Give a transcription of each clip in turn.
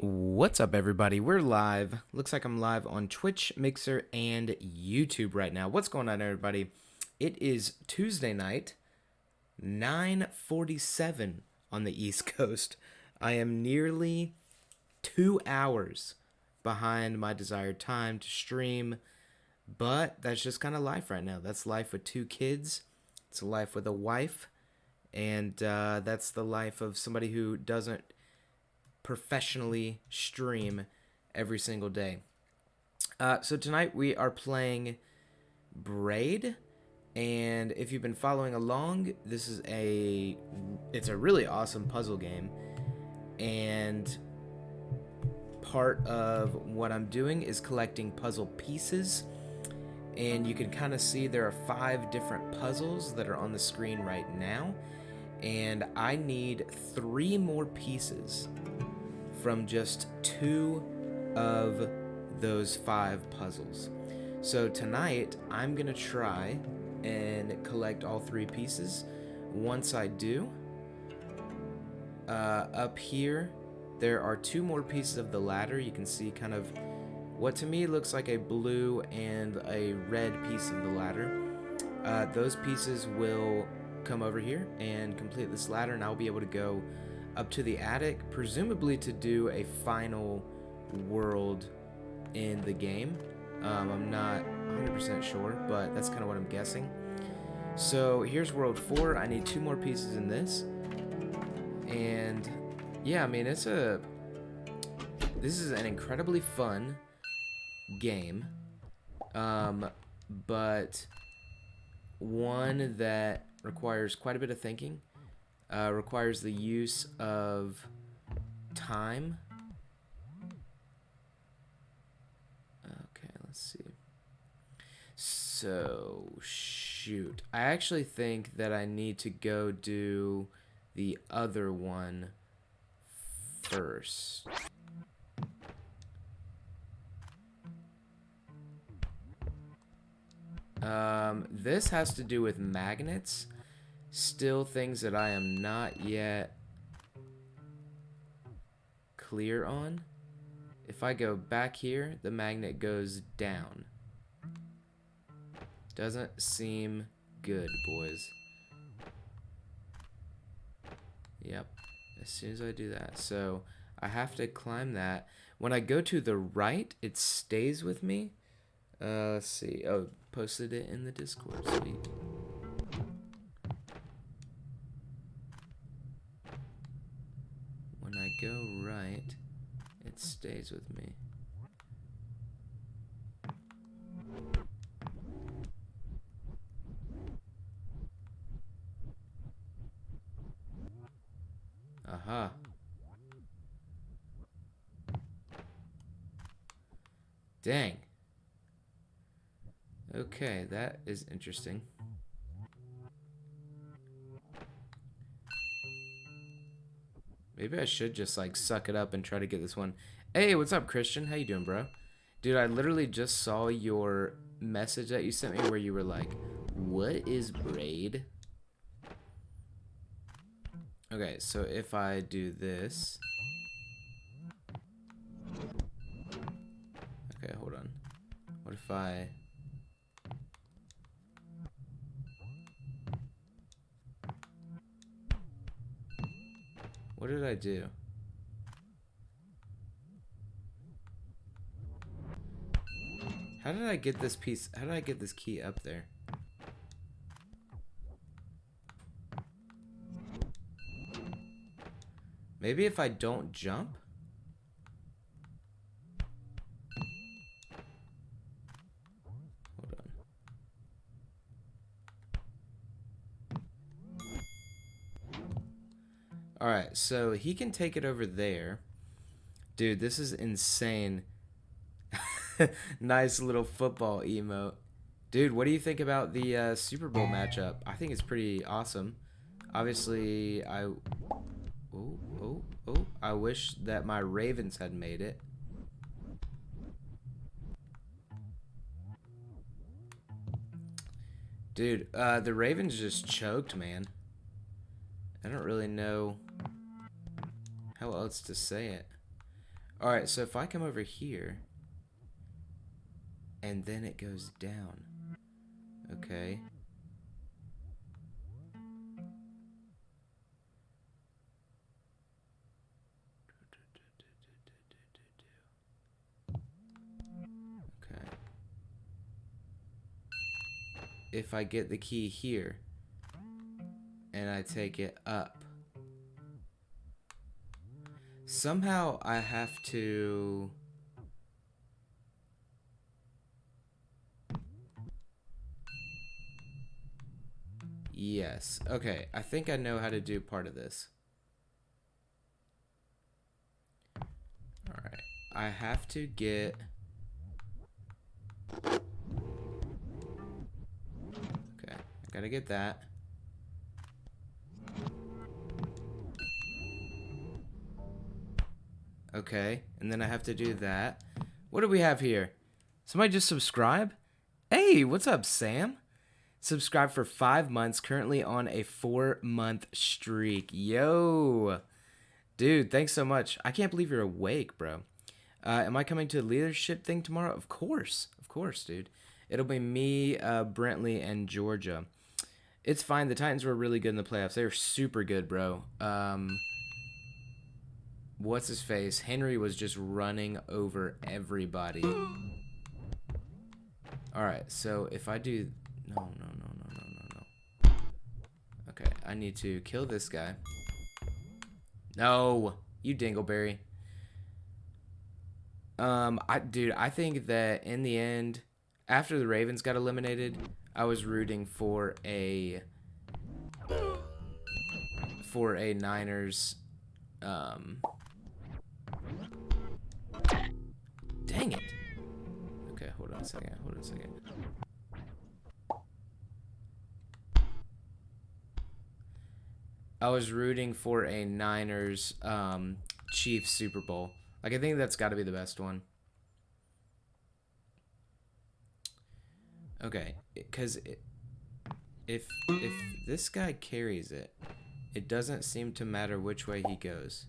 What's up, everybody? We're live. Looks like I'm live on Twitch, Mixer, and YouTube right now. What's going on, everybody? It is Tuesday night, 9:47 on the East Coast. I am nearly 2 hours behind my desired time to stream, but that's just kind of life right now. That's life with 2 kids. It's a life with a wife, and that's the life of somebody who doesn't professionally stream every single day. So tonight we are playing Braid, and if you've been following along, it's a really awesome puzzle game, and part of what I'm doing is collecting puzzle pieces, and you can kind of see there are 5 different puzzles that are on the screen right now, and I need 3 more pieces from just 2 of those 5 puzzles. So tonight, I'm gonna try and collect all 3 pieces. Once I do, up here, there are 2 more pieces of the ladder. You can see kind of what to me looks like a blue and a red piece of the ladder. Those pieces will come over here and complete this ladder, and I'll be able to go up to the attic, presumably to do a final world in the game. I'm not 100% sure, but that's kind of what I'm guessing. So here's world 4. I need 2 more pieces in this, and yeah, I mean this is an incredibly fun game, but one that requires quite a bit of thinking. Requires the use of time. Okay, let's see. So, shoot. I actually think that I need to go do the other one first. This has to do with magnets. Still things that I am not yet clear on. If I go back here, the magnet goes down. Doesn't seem good, boys. Yep, as soon as I do that. So I have to climb that. When I go to the right, it stays with me. Let's see. Oh, posted it in the Discord. Sweet. When I go right, it stays with me. Aha. Dang. Okay, that is interesting. Maybe I should just like suck it up and try to get this one. Hey, what's up, Christian? How you doing, bro? Dude, I literally just saw your message that you sent me where you were like, what is Braid? Okay, so if I do this. Okay, hold on. What if I... What did I do? How did I get this piece? How did I get this key up there? Maybe if I don't jump? Hold on. Alright, so he can take it over there. Dude, this is insane. Nice little football emote. Dude, what do you think about the Super Bowl matchup? I think it's pretty awesome. Obviously, I wish that my Ravens had made it. Dude, the Ravens just choked, man. I don't really know how else to say it. Alright, so if I come over here, and then it goes down. Okay. Okay. If I get the key here, and I take it up, somehow I have to... Yes. Okay, I think I know how to do part of this. Alright. I have to get... Okay, I gotta get that. Okay, and then I have to do that. What do we have here? Somebody just subscribe? Hey, what's up, Sam? Subscribe for 5 months, currently on a 4-month streak. Yo! Dude, thanks so much. I can't believe you're awake, bro. Am I coming to the leadership thing tomorrow? Of course, dude. It'll be me, Brentley, and Georgia. It's fine. The Titans were really good in the playoffs. They were super good, bro. What's his face? Henry was just running over everybody. Alright, so if I do... No. Okay, I need to kill this guy. No! You dingleberry. Dude, I think that in the end, after the Ravens got eliminated, I was rooting for a Niners, dang it. Okay, hold on a second. I was rooting for a Niners, Chiefs Super Bowl. Like, I think that's got to be the best one. Okay, because if this guy carries it, it doesn't seem to matter which way he goes.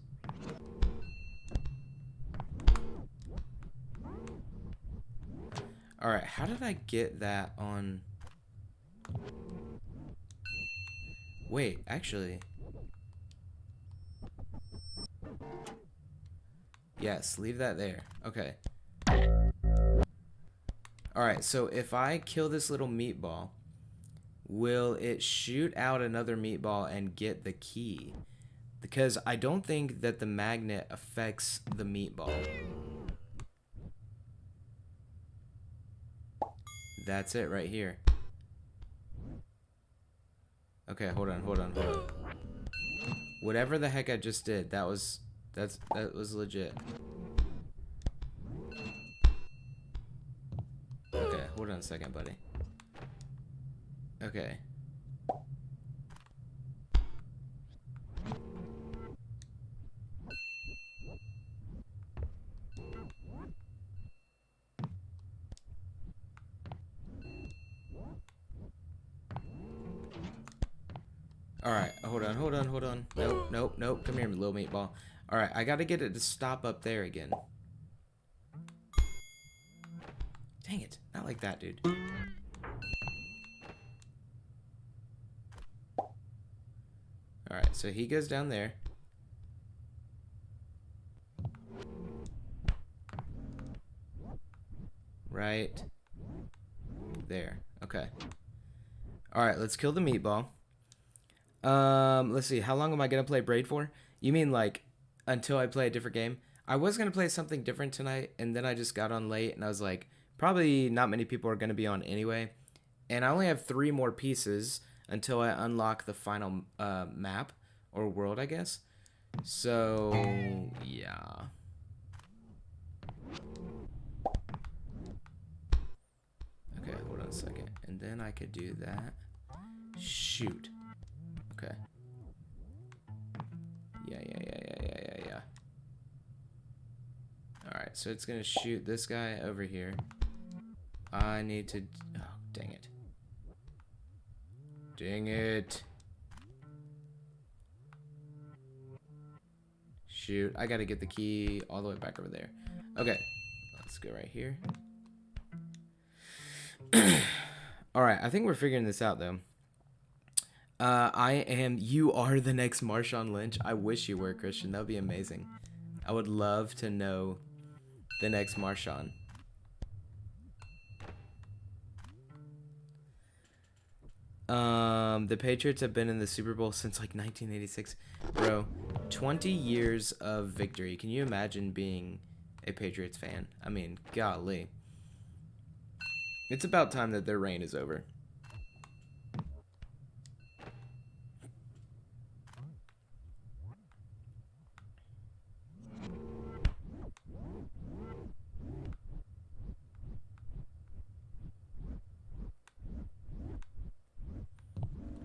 Alright, how did I get that on... Wait, actually... Yes, leave that there. Okay. Alright, so if I kill this little meatball, will it shoot out another meatball and get the key? Because I don't think that the magnet affects the meatball. That's it right here. Okay, hold on. Whatever the heck I just did, that was legit. Okay, hold on a second, buddy. Okay. Alright, hold on. Nope. Come here, little meatball. Alright, I gotta get it to stop up there again. Dang it. Not like that, dude. Alright, so he goes down there. Right there. Okay. Alright, let's kill the meatball. Let's see. How long am I gonna play Braid for? You mean like until I play a different game? I was gonna play something different tonight, and then I just got on late, and I was like, probably not many people are gonna be on anyway. And I only have 3 more pieces until I unlock the final map or world, I guess. So yeah. Okay, hold on a second, and then I could do that. Shoot. Okay. Yeah. Alright, so it's gonna shoot this guy over here. I need to... Oh, dang it. shoot. I gotta get the key all the way back over there. Okay. Let's go right here. Alright, I think we're figuring this out, though. You are the next Marshawn Lynch. I wish you were, Christian. That would be amazing. I would love to know the next Marshawn. The Patriots have been in the Super Bowl since like 1986. Bro, 20 years of victory. Can you imagine being a Patriots fan? I mean, golly. It's about time that their reign is over.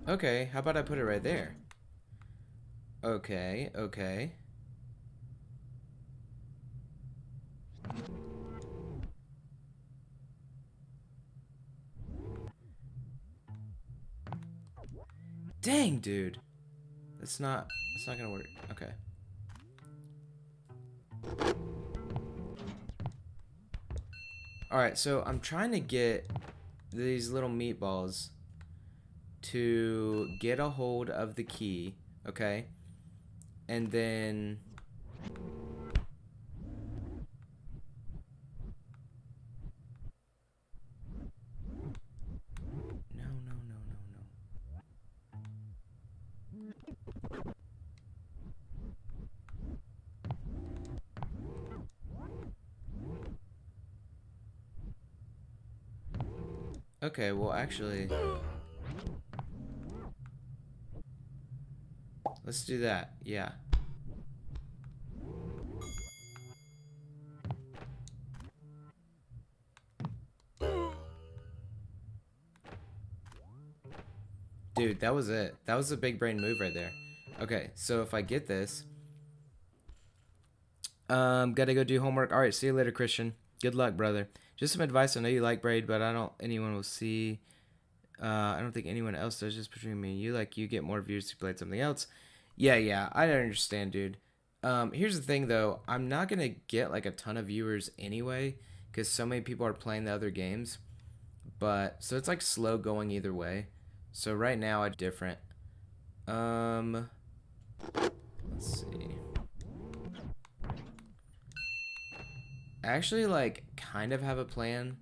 Okay, how about I put it right there? Okay, okay. Dang, dude. That's not gonna work. Okay. Alright, so I'm trying to get these little meatballs to get a hold of the key, okay? And then... No. Okay, well, actually... Let's do that, yeah. Dude, that was it. That was a big brain move right there. Okay, so if I get this... gotta go do homework. Alright, see you later, Christian. Good luck, brother. Just some advice. I know you like Braid, but I don't... Anyone will see... I don't think anyone else does. Just between me and you. Like, you get more views if you played something else. Yeah, I don't understand, dude. Here's the thing, though. I'm not gonna get, like, a ton of viewers anyway, because so many people are playing the other games. But, so it's, like, slow going either way. So right now, I different. Let's see. I actually, like, kind of have a plan,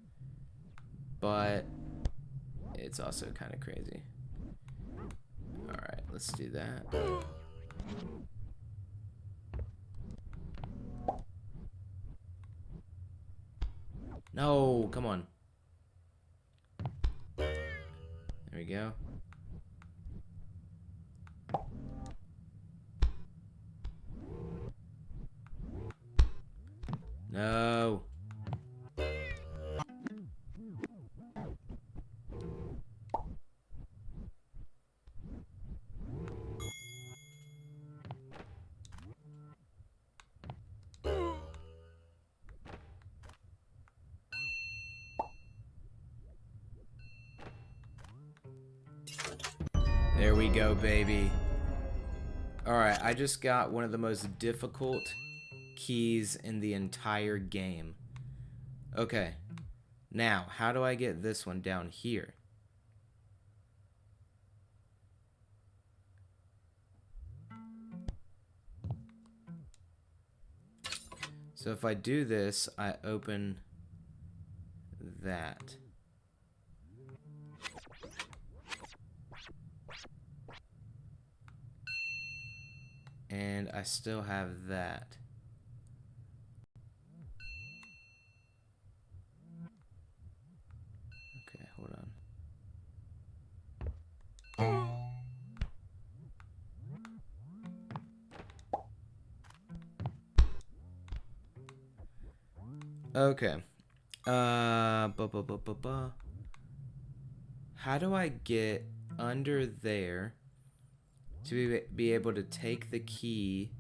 but it's also kind of crazy. Alright, let's do that. No, come on. There we go. No. There we go, baby. Alright, I just got one of the most difficult keys in the entire game. Okay. Now, how do I get this one down here? So if I do this, I open that. And I still have that. Okay, hold on. Okay. How do I get under there to be able to take the key?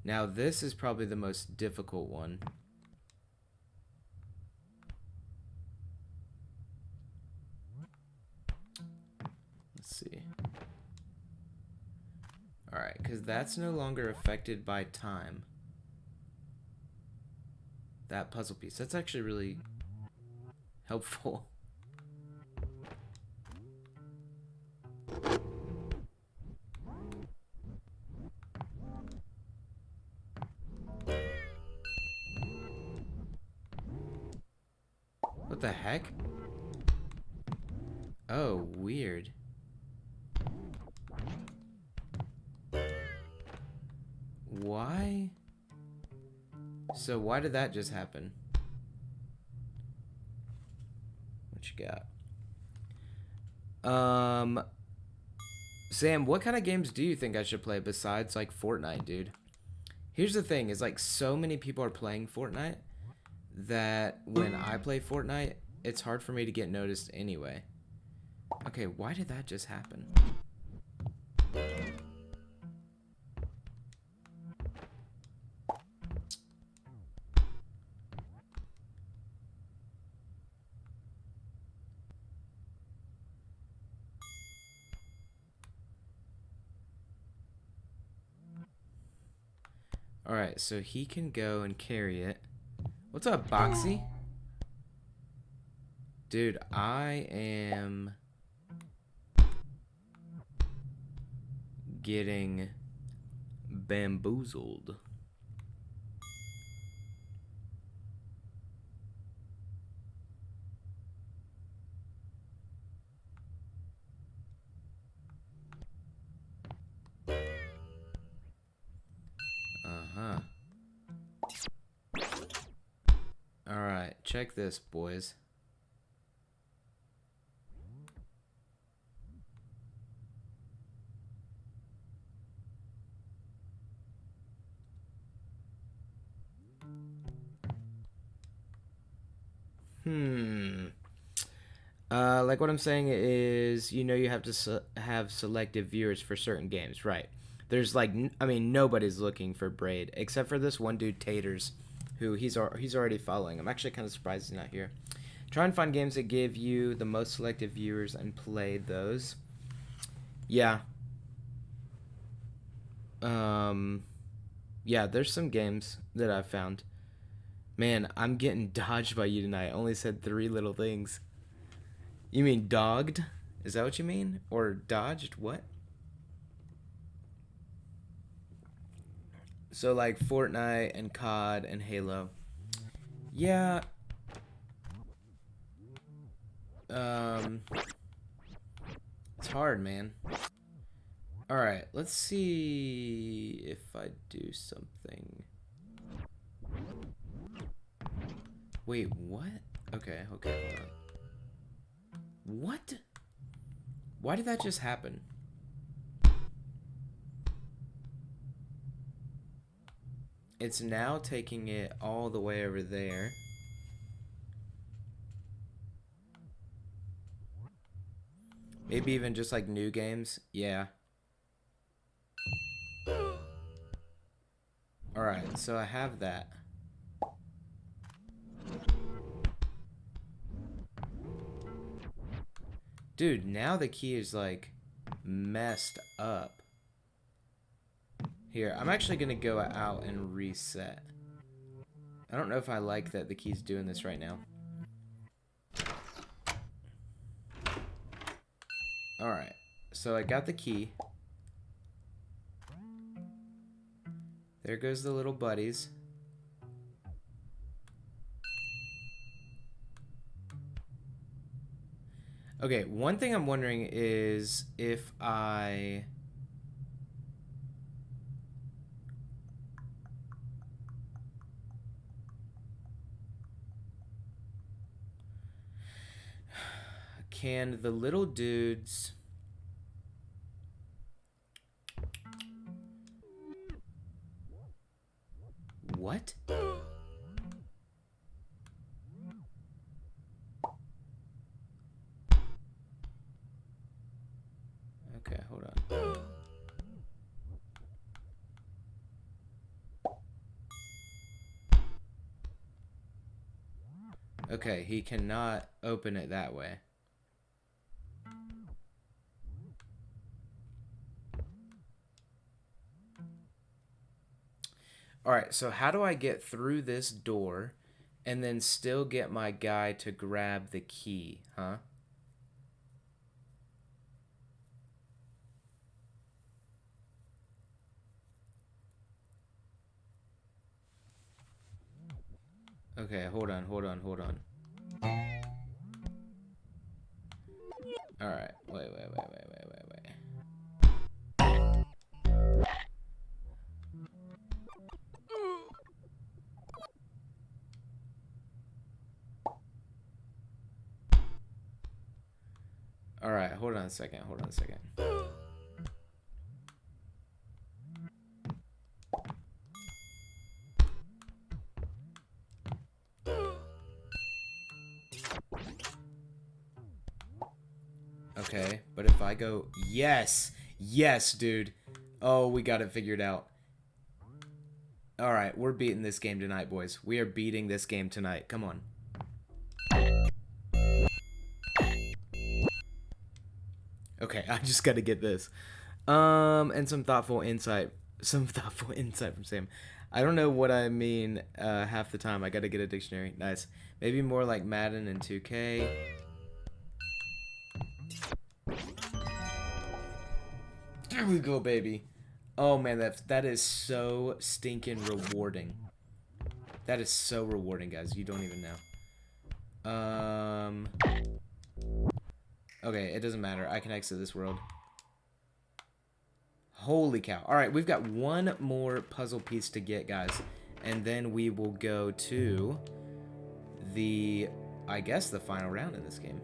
Now this is probably the most difficult one. Let's see. because that's no longer affected by time. That puzzle piece. That's actually really helpful. What the heck? Oh, weird. Why? So why did that just happen? What you got? Sam, what kind of games do you think I should play besides like Fortnite, dude? Here's the thing, is like so many people are playing Fortnite that when I play Fortnite, it's hard for me to get noticed anyway. Okay, why did that just happen? Alright, so he can go and carry it. What's up, Boxy? Dude, I am getting bamboozled. Uh-huh. Alright, check this, boys. Like what I'm saying is, you know, you have to have selective viewers for certain games, right? There's like, I mean, nobody's looking for Braid except for this one dude, Taters, who he's already following. I'm actually kind of surprised he's not here. Try and find games that give you the most selective viewers and play those. Yeah. Yeah, there's some games that I've found. Man, I'm getting dodged by you tonight. I only said 3 little things. You mean dogged? Is that what you mean? Or dodged? What? So like Fortnite and COD and Halo. Yeah. It's hard, man. Alright, let's see if I do something. Wait, what? Okay, hold on. What? Why did that just happen? It's now taking it all the way over there. Maybe even just like new games. Yeah. Alright, so I have that. Dude, now the key is like messed up. Here, I'm actually gonna go out and reset. I don't know if I like that the key's doing this right now. Alright, so I got the key. There goes the little buddies. Okay, one thing I'm wondering is if I... Can the little dudes... What? Okay, hold on. Okay, he cannot open it that way. All right, so how do I get through this door and then still get my guy to grab the key, huh? Okay, hold on, hold on, hold on. All right, wait. All right, hold on a second, hold on a second. Okay, but if I go, yes, yes, dude. Oh, we got it figured out. All right, we're beating this game tonight, boys. We are beating this game tonight. Come on. Okay, I just got to get this. And some thoughtful insight. Some thoughtful insight from Sam. I don't know what I mean half the time. I got to get a dictionary. Nice. Maybe more like Madden and 2K. There we go, baby. Oh man, that is so stinking rewarding. That is so rewarding, guys. You don't even know. Okay, it doesn't matter. I can exit this world. Holy cow. All right, we've got one more puzzle piece to get, guys. And then we will go to the, I guess, the final round in this game.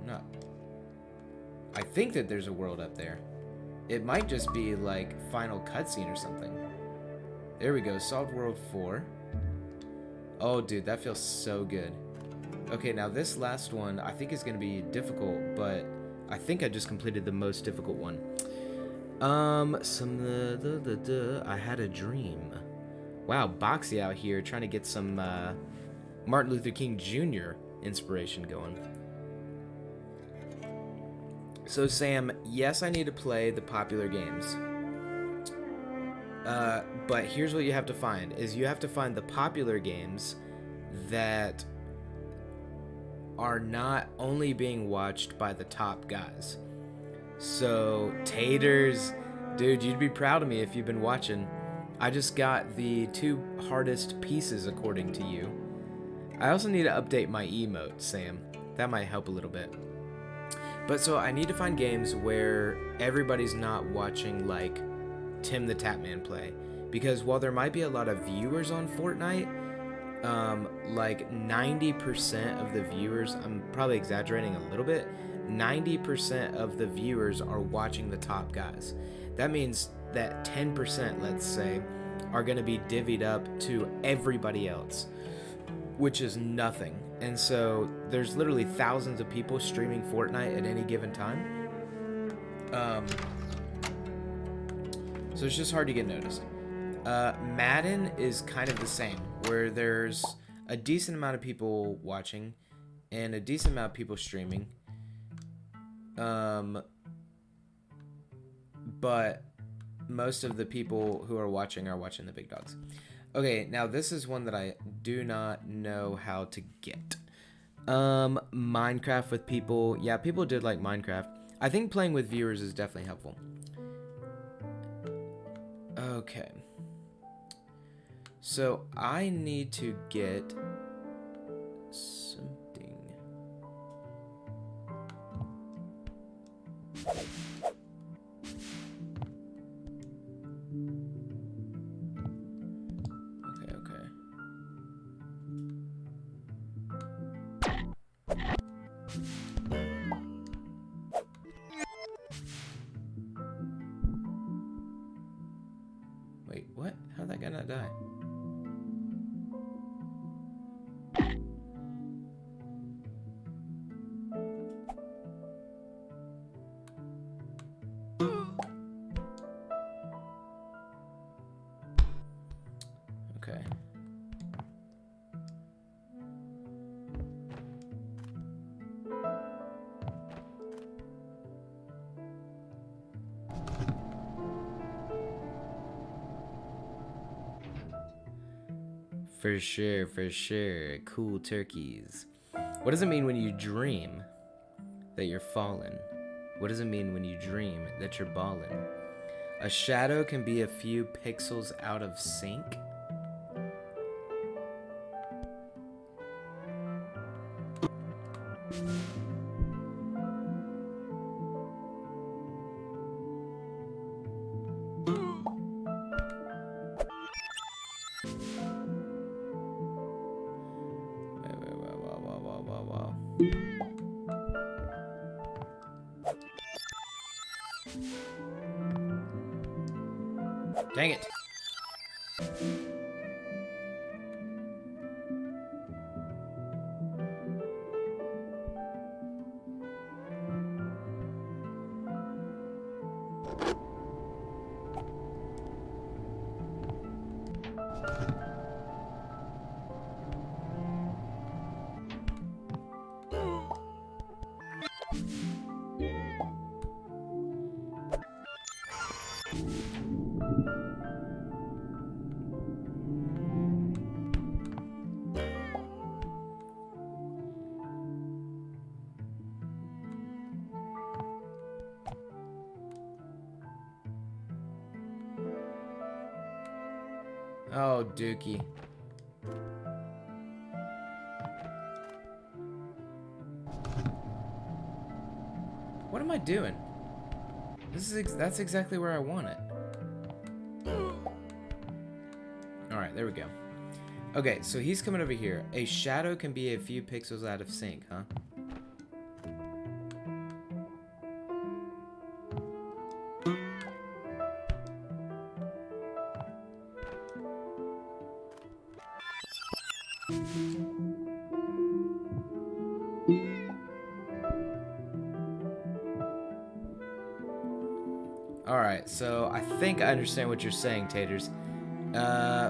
Not. I think that there's a world up there. It might just be like final cutscene or something. There we go. Solved World 4. Oh, dude, that feels so good. Okay, now this last one I think is going to be difficult, but I think I just completed the most difficult one. I had a dream. Wow, Boxy out here trying to get some Martin Luther King Jr. inspiration going. So Sam, yes, I need to play the popular games. But here's what you have to find, is you have to find the popular games that are not only being watched by the top guys. So, Taters, dude, you'd be proud of me if you've been watching. I just got the 2 hardest pieces according to you. I also need to update my emote, Sam. That might help a little bit. But so I need to find games where everybody's not watching like Tim the Tatman play. Because while there might be a lot of viewers on Fortnite, like 90% of the viewers, I'm probably exaggerating a little bit, 90% of the viewers are watching the top guys. That means that 10%, let's say, are going to be divvied up to everybody else, which is nothing. And so there's literally thousands of people streaming Fortnite at any given time. So it's just hard to get noticed. Madden is kind of the same, where there's a decent amount of people watching and a decent amount of people streaming. But most of the people who are watching the big dogs. Okay, now this is one that I do not know how to get. Minecraft with people. Yeah, people did like Minecraft. I think playing with viewers is definitely helpful. Okay. So I need to get something. Okay. Wait, what? How'd that guy not die? Okay. For sure, for sure. Cool turkeys. What does it mean when you dream that you're fallen? What does it mean when you dream that you're ballin'? A shadow can be a few pixels out of sync. Wow. Dang it. Oh, Dookie. What am I doing? That's exactly where I want it. Alright, there we go. Okay, so he's coming over here. A shadow can be a few pixels out of sync, huh? Alright, so I think I understand what you're saying, Taters.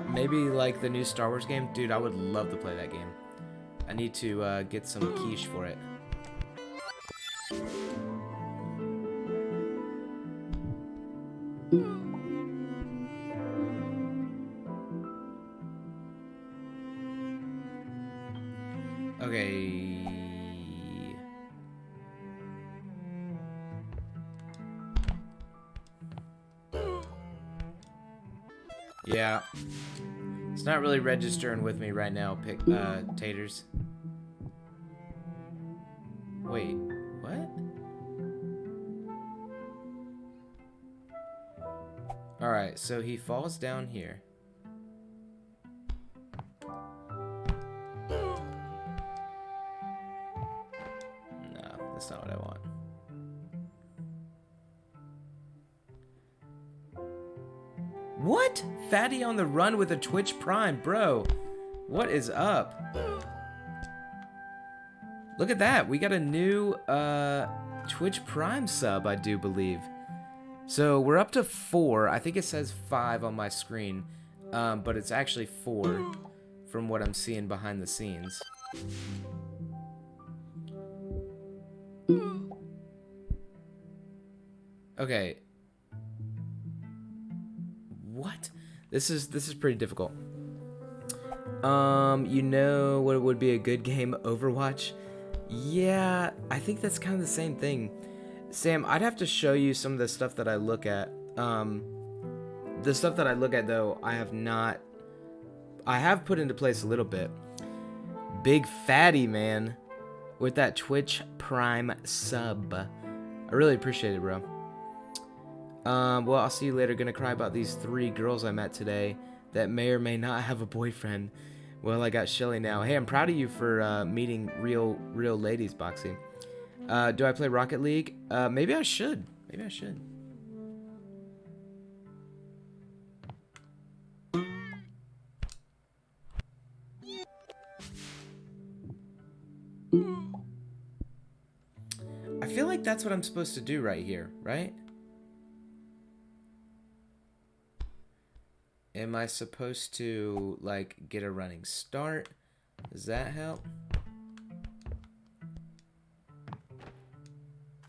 Maybe like the new Star Wars game? Dude, I would love to play that game. I need to get some quiche for it. Okay. Yeah. It's not really registering with me right now, Taters. Wait, what? Alright, so he falls down here. No, that's not what I want. What? Fatty on the run with a Twitch Prime, bro. What is up? Look at that. We got a new Twitch Prime sub, I do believe. So we're up to 4. I think it says 5 on my screen. But it's actually 4 from what I'm seeing behind the scenes. Okay. What? This is pretty difficult. You know what would be a good game? Overwatch? Yeah, I think that's kind of the same thing. Sam, I'd have to show you some of the stuff that I look at. The stuff that I look at, though, I have put into place a little bit. Big Fatty, man, with that Twitch Prime sub. I really appreciate it, bro. Well, I'll see you later. Gonna cry about these 3 girls I met today that may or may not have a boyfriend. Well, I got Shelly now. Hey, I'm proud of you for meeting real ladies, Boxy. Do I play Rocket League? Maybe I should. Maybe I should. I feel like that's what I'm supposed to do right here, right? Am I supposed to, like, get a running start? Does that help?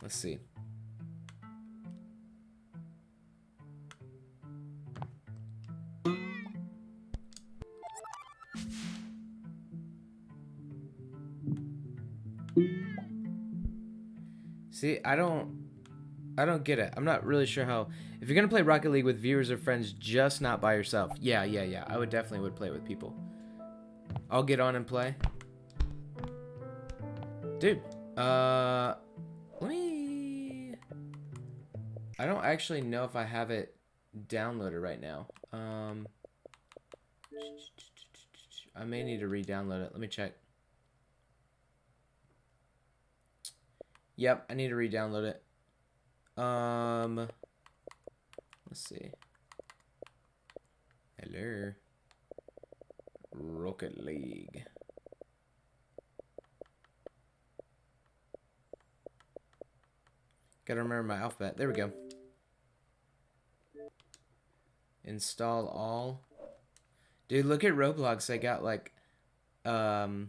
Let's see. See, I don't get it. I'm not really sure how. If you're gonna play Rocket League with viewers or friends, just not by yourself. Yeah. I would definitely play it with people. I'll get on and play. Dude, let me. I don't actually know if I have it downloaded right now. I may need to re-download it. Let me check. Yep, I need to re-download it. Let's see. Hello. Rocket League. Gotta remember my alphabet. There we go. Install all. Dude, look at Roblox. I got like the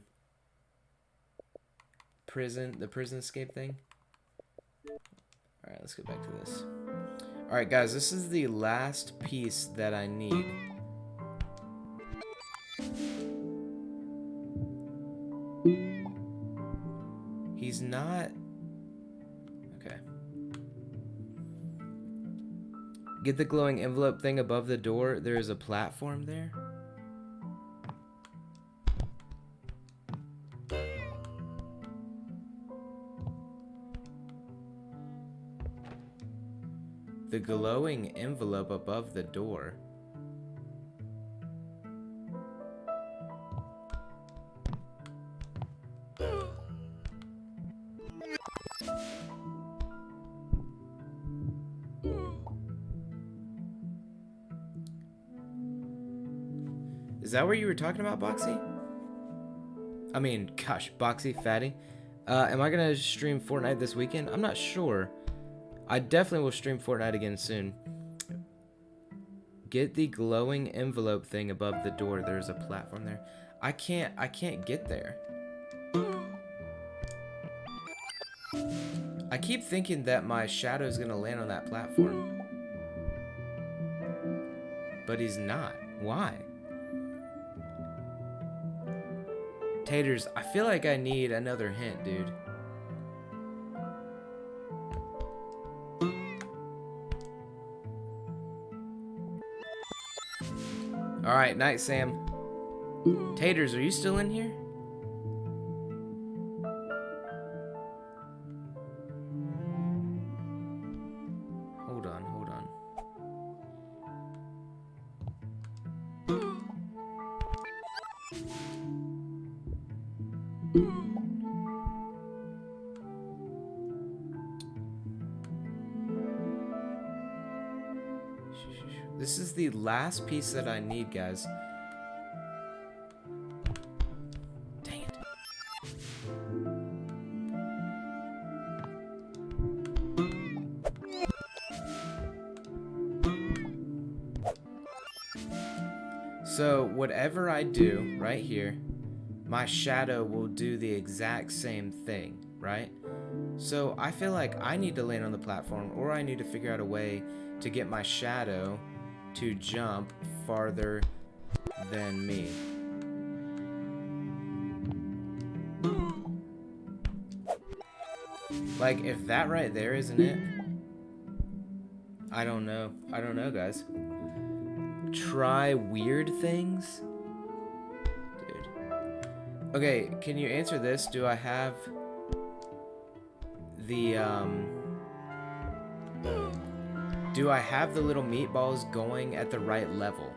prison escape thing. Alright, let's go back to this. Alright guys, this is the last piece that I need. He's not... Okay. Get the glowing envelope thing above the door. There is a platform there. The glowing envelope above the door. Is that what you were talking about, Boxy? I mean, gosh, Boxy, Fatty. Am I gonna stream Fortnite this weekend? I'm not sure. I definitely will stream Fortnite again soon. Get the glowing envelope thing above the door. There's a platform there. I can't get there. I keep thinking that my shadow is gonna land on that platform. But he's not. Why? Taters, I feel like I need another hint, dude. Alright, night, Sam. Taters, are you still in here? Hold on. This is the last piece that I need, guys. Dang it. So, whatever I do right here, my shadow will do the exact same thing, right? So, I feel like I need to land on the platform, or I need to figure out a way to get my shadow to jump farther than me. Like, if that right there isn't it, I don't know. I don't know, guys. Try weird things? Dude. Okay, can you answer this? Do I have the, do I have the little meatballs going at the right level?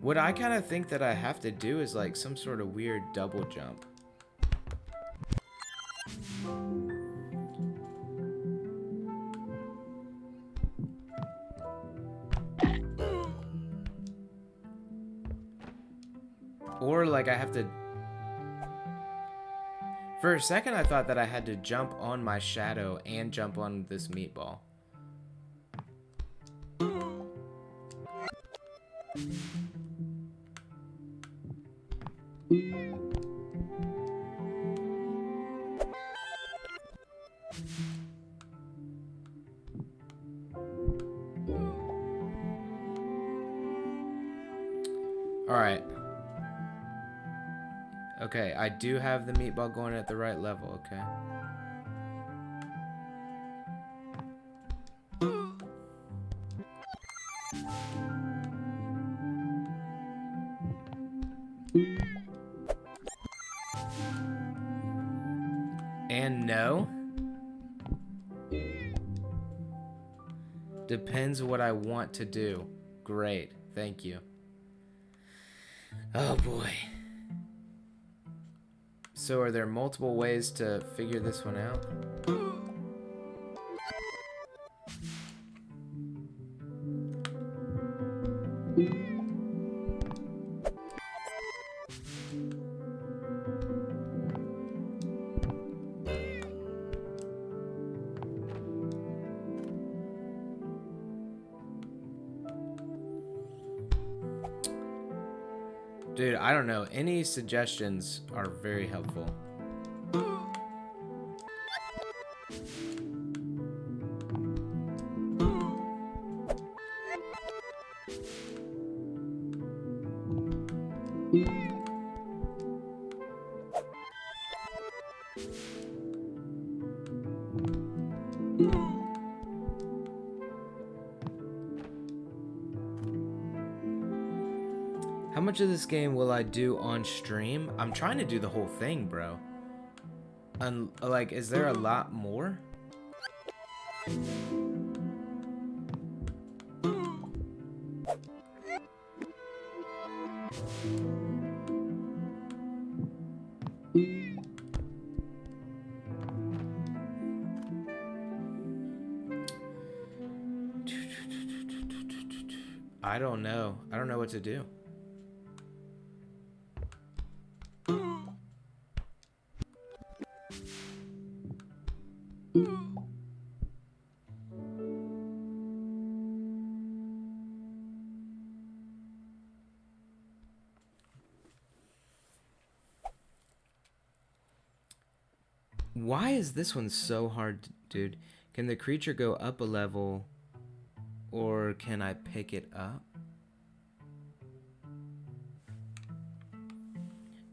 What I kind of think that I have to do is like some sort of weird double jump. Or like I have to... For a second I thought that I had to jump on my shadow and jump on this meatball. Alright. Okay, I do have the meatball going at the right level, okay. And no. Depends what I want to do. Great, thank you. Oh boy. So are there multiple ways to figure this one out? Dude, I don't know. Any suggestions are very helpful. How much of this game will I do on stream? I'm trying to do the whole thing, bro. Like, is there a lot more? I don't know. I don't know what to do. Why is this one so hard, dude? Can the creature go up a level, or can I pick it up?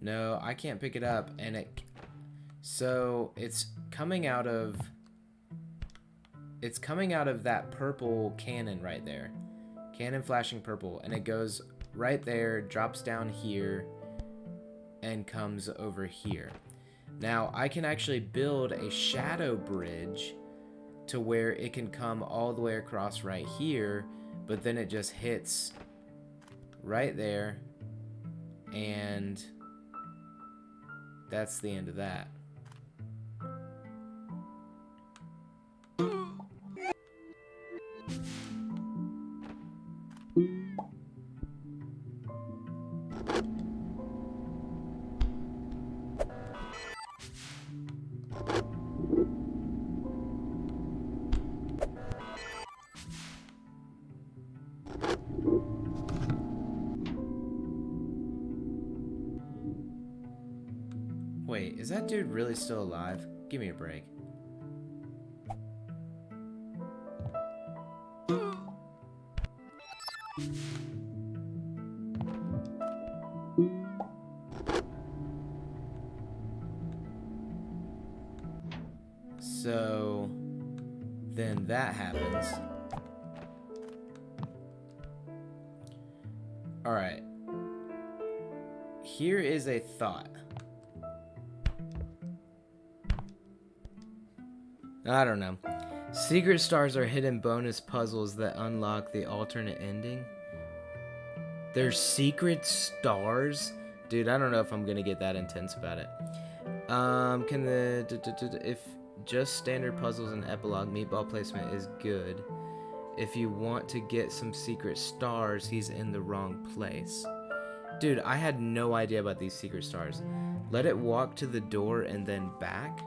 No, I can't pick it up, and so it's coming out of that purple cannon right there. Cannon flashing purple, and it goes right there, drops down here, and comes over here. Now, I can actually build a shadow bridge to where it can come all the way across right here, but then it just hits right there, and that's the end of that. Wait, is that dude really still alive? Give me a break. So then that happens. All right. Here is a thought. I don't know. Secret stars are hidden bonus puzzles that unlock the alternate ending. There's secret stars? Dude, I don't know if I'm gonna get that intense about it. If just standard puzzles and epilogue, meatball placement is good. If you want to get some secret stars, he's in the wrong place. Dude, I had no idea about these secret stars. Let it walk to the door and then back.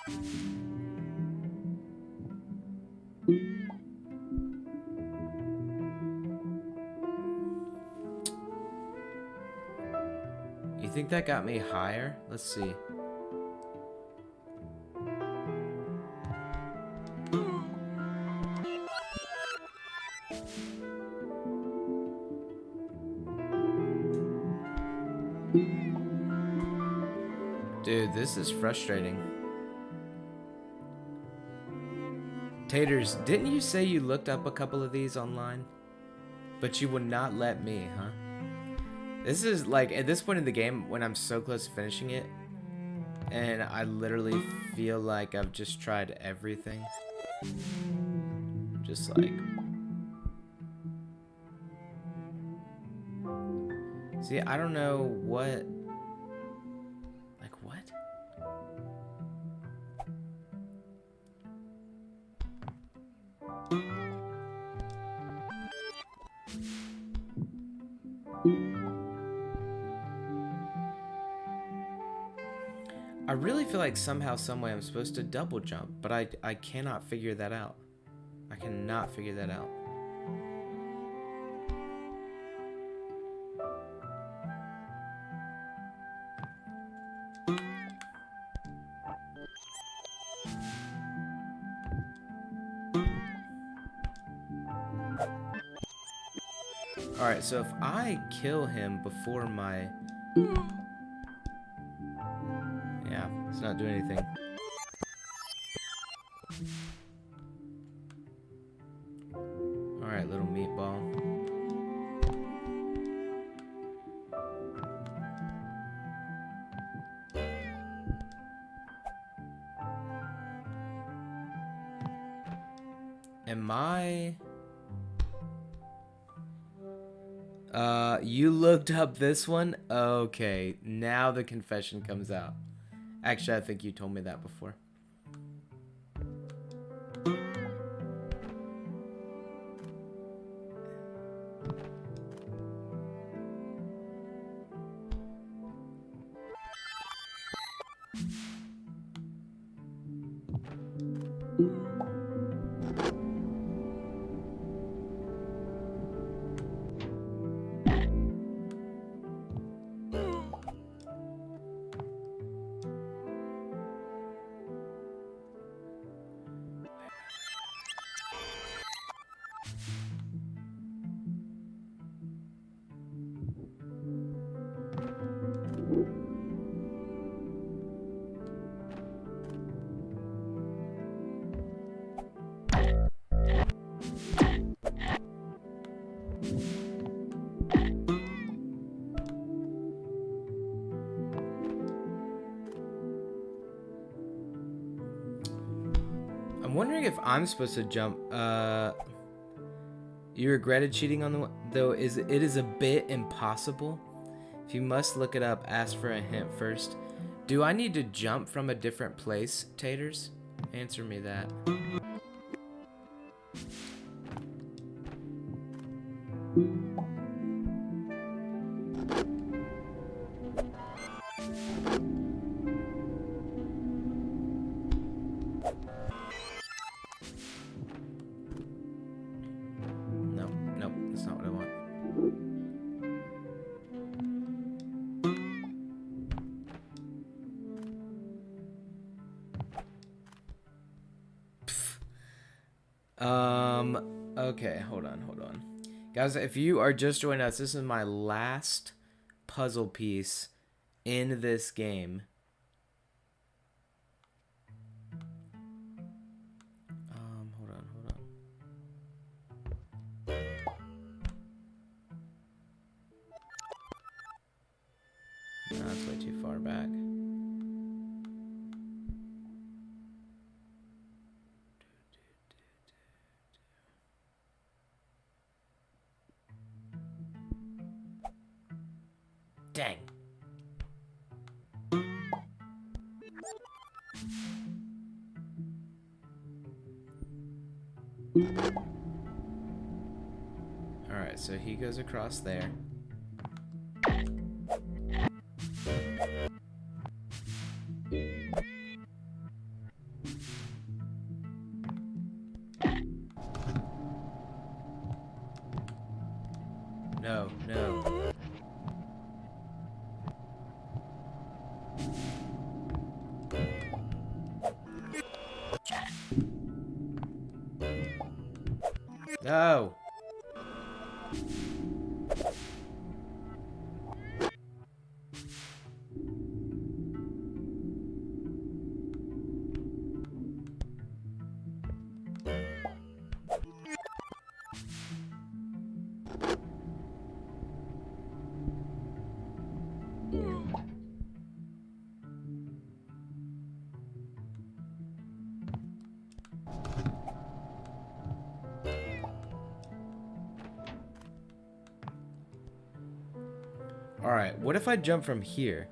You think that got me higher? Let's see. Dude, this is frustrating. Taters, didn't you say you looked up a couple of these online? But you would not let me, huh? This is like, at this point in the game, when I'm so close to finishing it, and I literally feel like I've just tried everything. Just like... See, I don't know what... Like, what? I really feel like somehow, someway I'm supposed to double jump, but I cannot figure that out. I cannot figure that out. Alright, so if I kill him before my... Yeah, it's not doing anything. Alright, little meatball. Am I... You looked up this one? Okay, now the confession comes out. Actually, I think you told me that before. I'm wondering if I'm supposed to jump. You regretted cheating on the one, though it is a bit impossible. If you must look it up, ask for a hint first. Do I need to jump from a different place, Taters? Answer me that. Nope, that's not what I want. Okay, hold on. Guys, if you are just joining us, this is my last puzzle piece in this game. Hold on. No, that's way too far back. Dang. Alright, so he goes across there. No. Alright, what if I jump from here?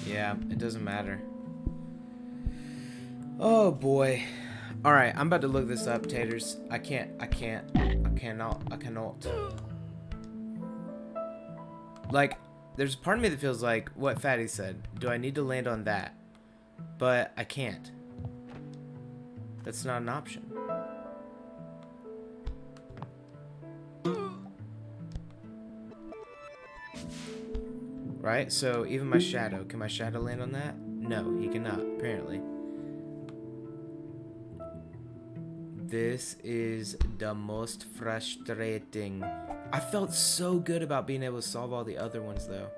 Yeah, it doesn't matter. Oh boy. Alright, I'm about to look this up, taters. I cannot. Like, there's a part of me that feels like what Fatty said. Do I need to land on that? But I can't. That's not an option. Right? So even my shadow. Can my shadow land on that? No, he cannot, apparently. This is the most frustrating. I felt so good about being able to solve all the other ones, though.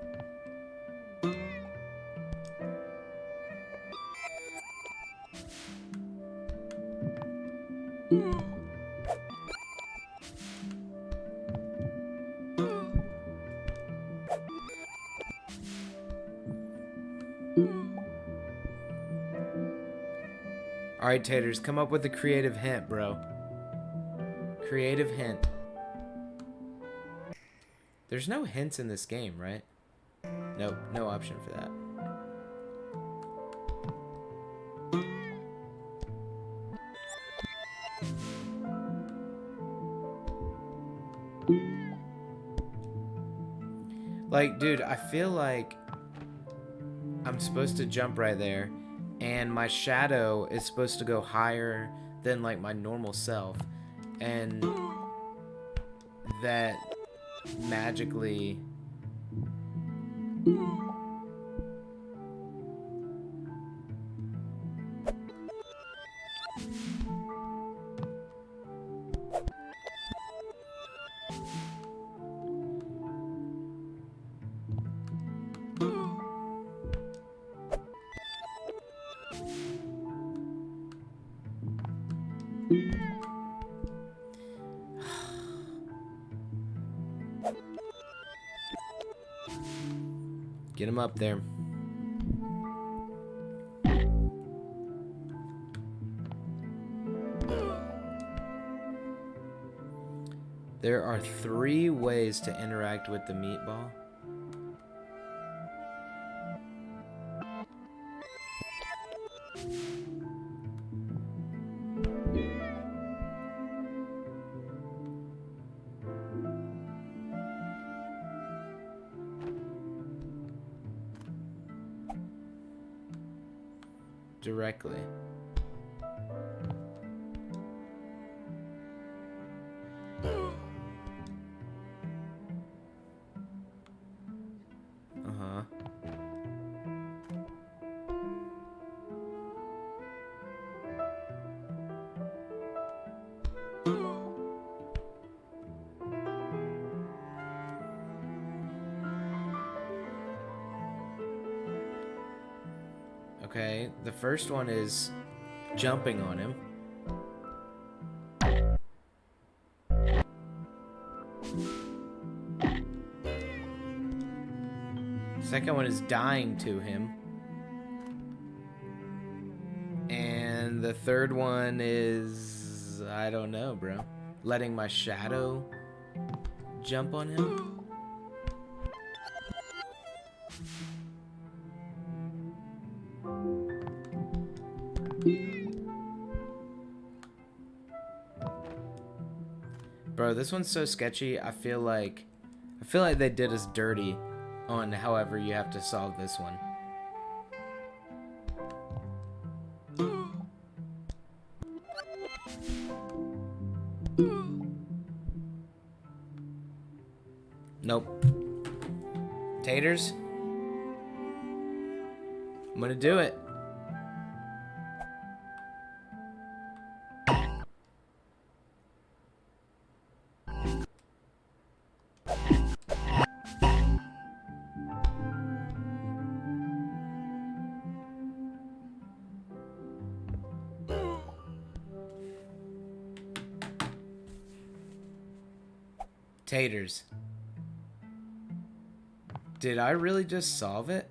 Alright, taters, come up with a creative hint, bro. Creative hint. There's no hints in this game, right? Nope, no option for that. Like, dude, I feel like I'm supposed to jump right there, and my shadow is supposed to go higher than, like, my normal self, and that magically... Get him up there. There are 3 ways to interact with the meatball. Directly. Uh-huh. Okay, the first one is jumping on him. Second one is dying to him. And the third one is... I don't know, bro. Letting my shadow jump on him. Bro, this one's so sketchy. I feel like they did us dirty on however you have to solve this one. Nope. Taters? I'm gonna do it. Taters. Did I really just solve it?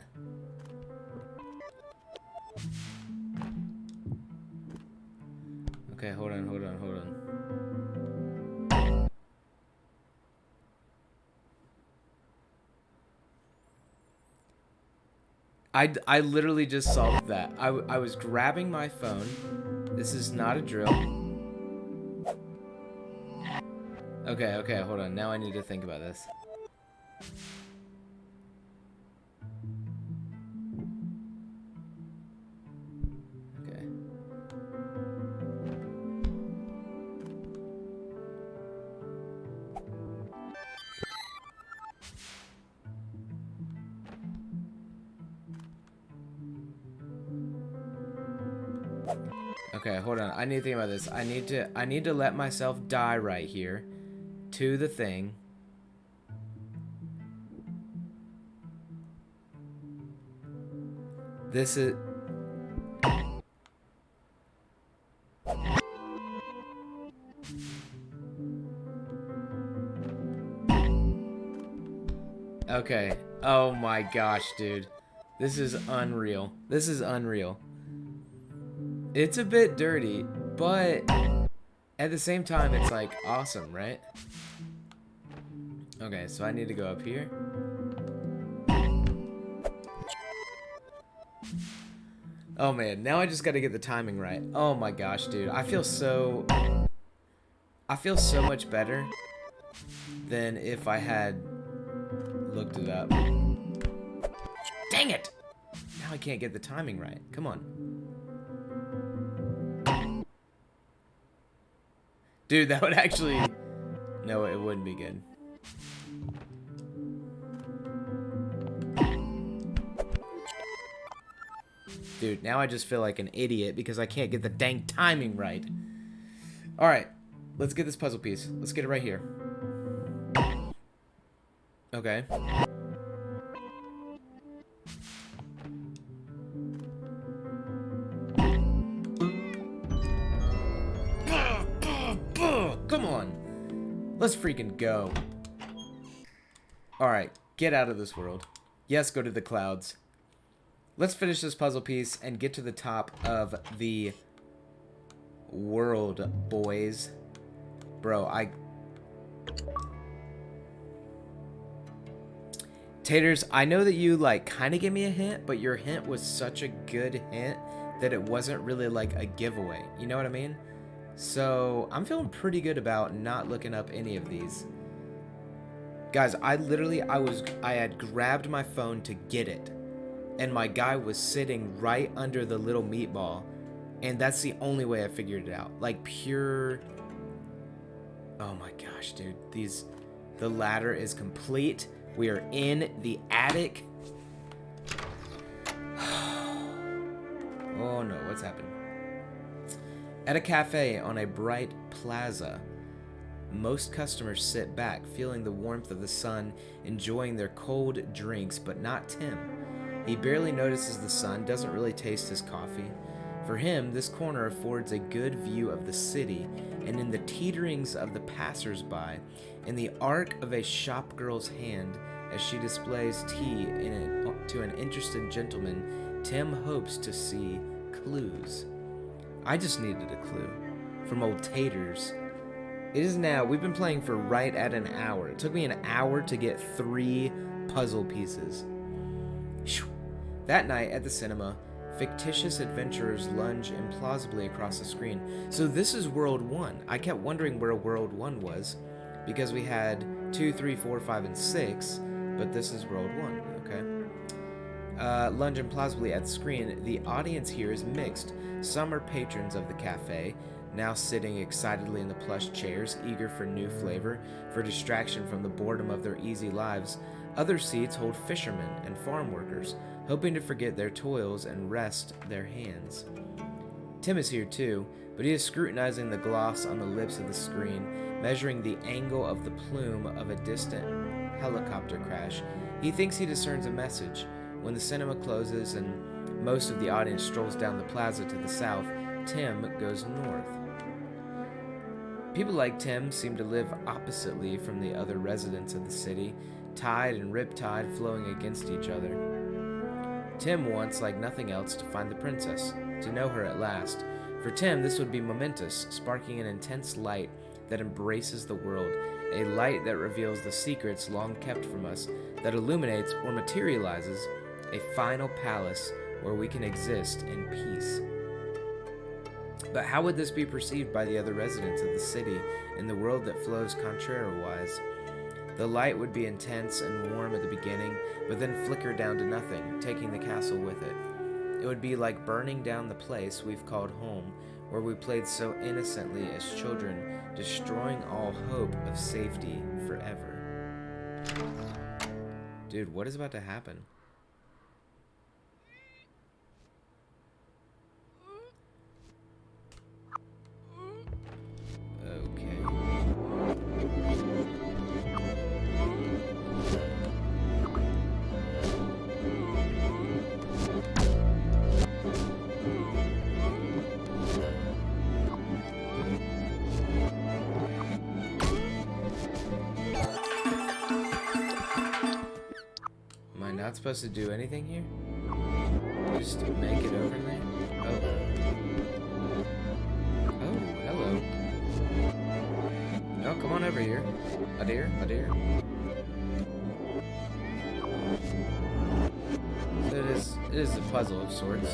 Okay, hold on. I literally just solved that. I was grabbing my phone. This is not a drill. Okay, hold on. Now I need to think about this. Okay. Okay, hold on. I need to think about this. I need to let myself die right here to the thing. This is okay. Oh my gosh, dude. This is unreal. This is unreal. It's a bit dirty, but at the same time, it's like awesome, right? Okay, so I need to go up here. Oh man, now I just gotta get the timing right. Oh my gosh, dude. I feel so much better than if I had looked it up. Dang it! Now I can't get the timing right. Come on. Dude, that would actually... No, it wouldn't be good. Dude, now I just feel like an idiot because I can't get the dang timing right. Alright, let's get this puzzle piece. Let's get it right here. Okay. Come on. Let's freaking go. Alright, get out of this world. Yes, go to the clouds. Let's finish this puzzle piece and get to the top of the world, boys. Bro, Taters, I know that you, like, kind of gave me a hint, but your hint was such a good hint that it wasn't really, like, a giveaway. You know what I mean? So, I'm feeling pretty good about not looking up any of these. Guys, I had grabbed my phone to get it. And my guy was sitting right under the little meatball. And that's the only way I figured it out. Like, pure... Oh my gosh, dude. The ladder is complete. We are in the attic. Oh no, what's happened? At a cafe on a bright plaza, most customers sit back, feeling the warmth of the sun, enjoying their cold drinks, but not Tim. He barely notices the sun, doesn't really taste his coffee. For him, this corner affords a good view of the city, and in the teeterings of the passers-by, in the arc of a shopgirl's hand as she displays tea to an interested gentleman, Tim hopes to see clues. I just needed a clue from old Taters. It is now, we've been playing for right at an hour. It took me an hour to get 3 puzzle pieces. That night at the cinema, fictitious adventurers lunge implausibly across the screen. So this is World 1. I kept wondering where World 1 was. because we had 2, 3, 4, 5, and 6, but this is World 1, okay? Lunging plausibly at the screen, the audience here is mixed. Some are patrons of the cafe, now sitting excitedly in the plush chairs, eager for new flavor, for distraction from the boredom of their easy lives. Other seats hold fishermen and farm workers, hoping to forget their toils and rest their hands. Tim is here too, but he is scrutinizing the gloss on the lips of the screen, measuring the angle of the plume of a distant helicopter crash. He thinks he discerns a message. When the cinema closes and most of the audience strolls down the plaza to the south, Tim goes north. People like Tim seem to live oppositely from the other residents of the city, tide and riptide flowing against each other. Tim wants, like nothing else, to find the princess, to know her at last. For Tim, this would be momentous, sparking an intense light that embraces the world, a light that reveals the secrets long kept from us, that illuminates or materializes a final palace where we can exist in peace. But how would this be perceived by the other residents of the city in the world that flows contrariwise? The light would be intense and warm at the beginning, but then flicker down to nothing, taking the castle with it. It would be like burning down the place we've called home, where we played so innocently as children, destroying all hope of safety forever. Dude, what is about to happen? Not supposed to do anything here? Just make it over there? Oh. Oh, hello. Oh, come on over here. My dear, my dear. So it is a puzzle of sorts.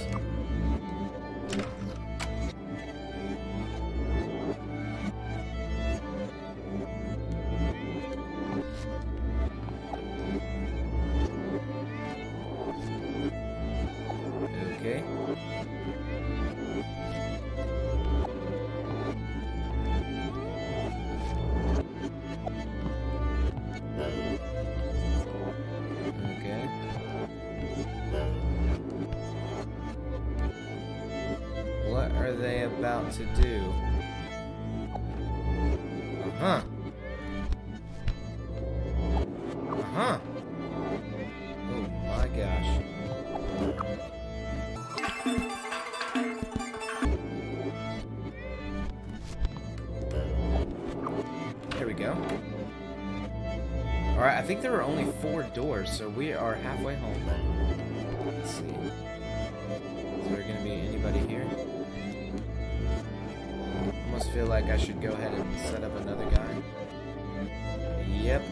What are they about to do? Uh-huh. Uh-huh. Oh my gosh. There we go. Alright, I think there were only 4 doors, so we are halfway home. Let's see. Is there gonna be anybody here? Almost feel like I should go ahead and set up another guy. Yep.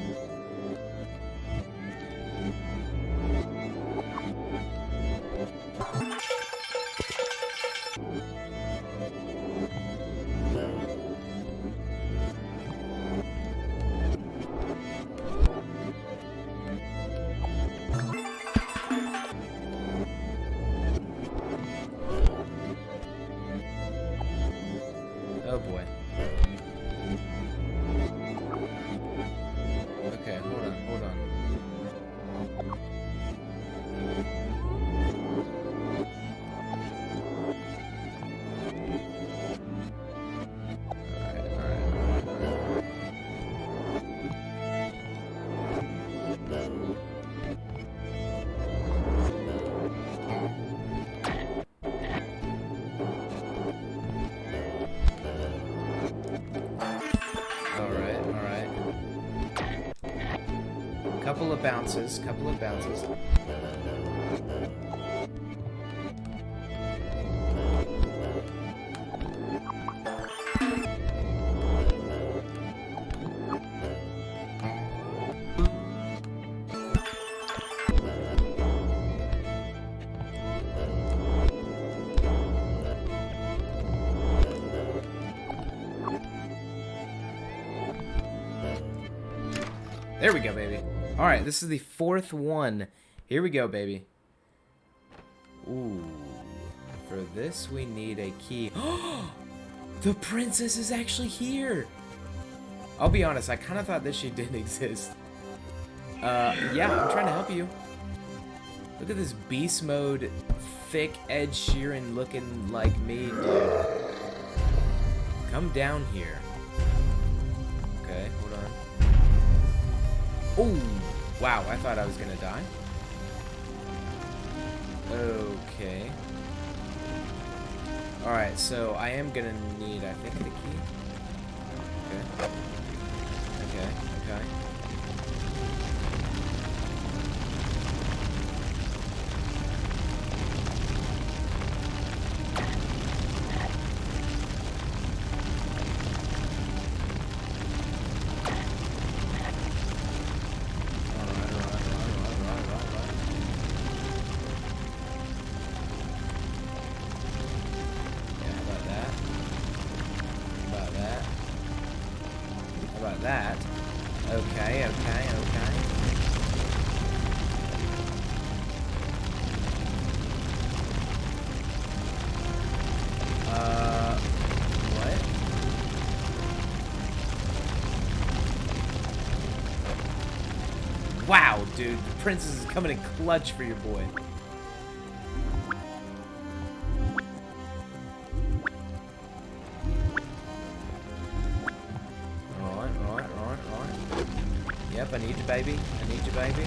Oh boy. Okay, hold on, hold on. Couple of bounces, couple of bounces. There we go, baby. Alright, this is the 4th one. Here we go, baby. Ooh. For this, we need a key. The princess is actually here! I'll be honest, I kind of thought this shit didn't exist. Yeah, I'm trying to help you. Look at this beast mode, thick Ed Sheeran looking like me, dude. Come down here. Okay, hold on. Oh, wow, I thought I was gonna die. Okay. Alright, so I am gonna need, I think, the key. Okay. Okay, okay. That. Okay, okay, okay. What? Wow, dude, the princess is coming in clutch for your boy. Yep, I need you, baby. I need you, baby.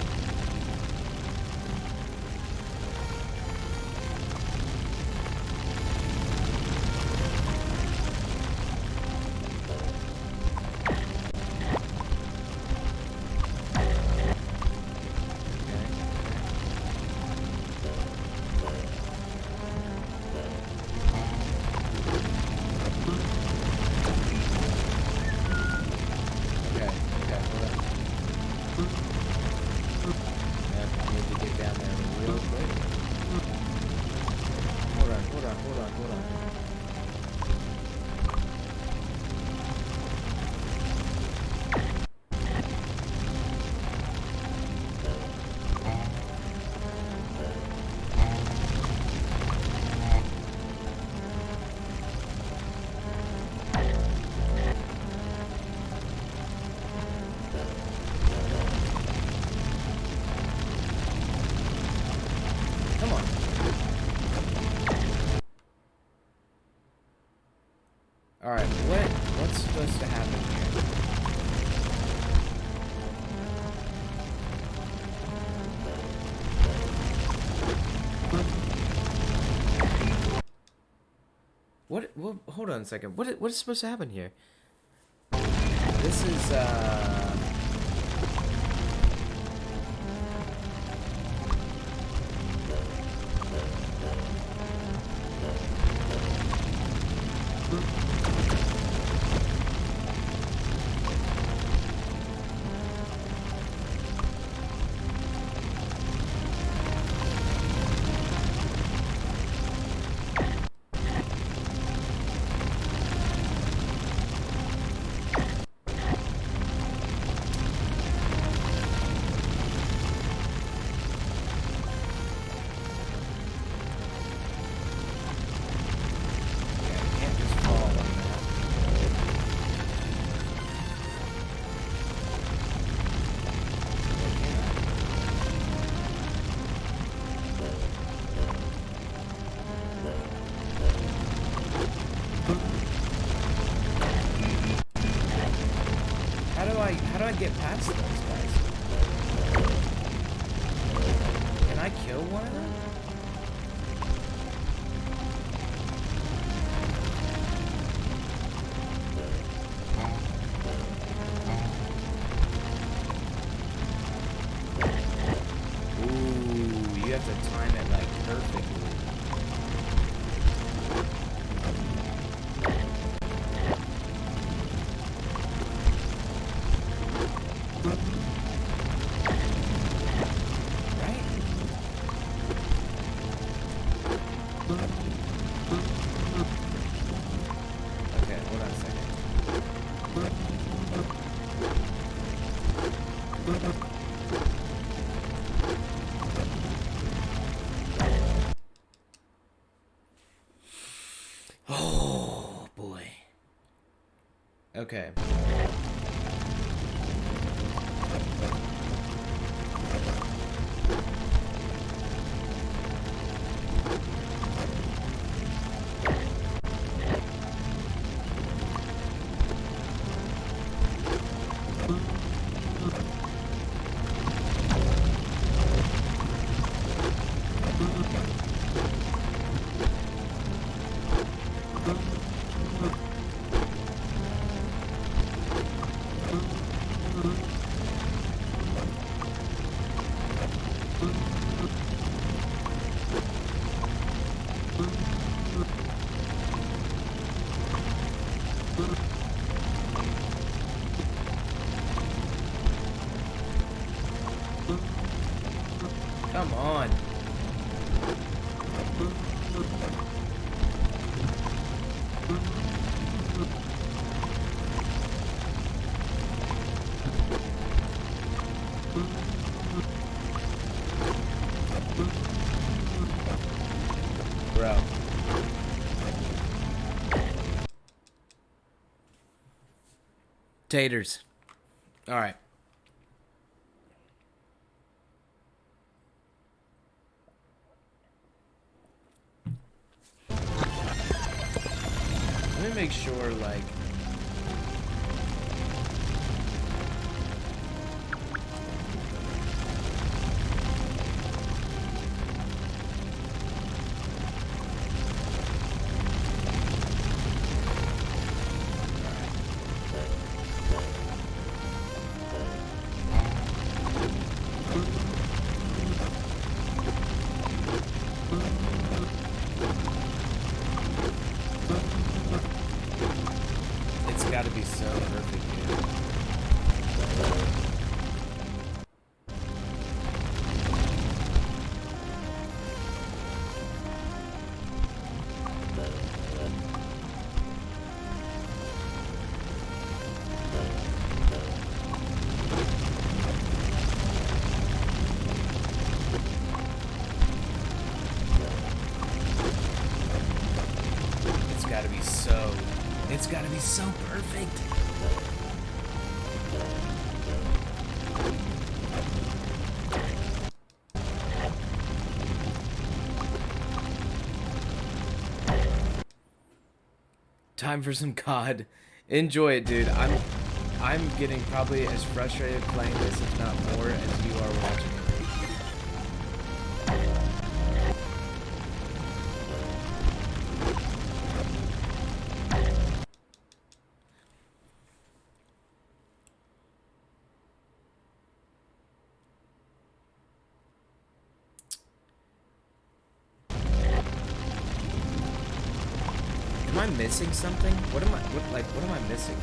Alright, what's supposed to happen here? What hold on a second. What is supposed to happen here? This is how do I get past those guys? Can I kill one of them? Ooh, you have to time it like perfectly. Oh boy. Okay. Come on. Bro. Taters. All right. Let me make sure, like... It's gotta be so perfect, dude. It's gotta be so perfect. Time for some COD. Enjoy it, dude. I'm getting probably as frustrated playing this, if not more, as you are watching it. Am I missing something? What am I missing, dude?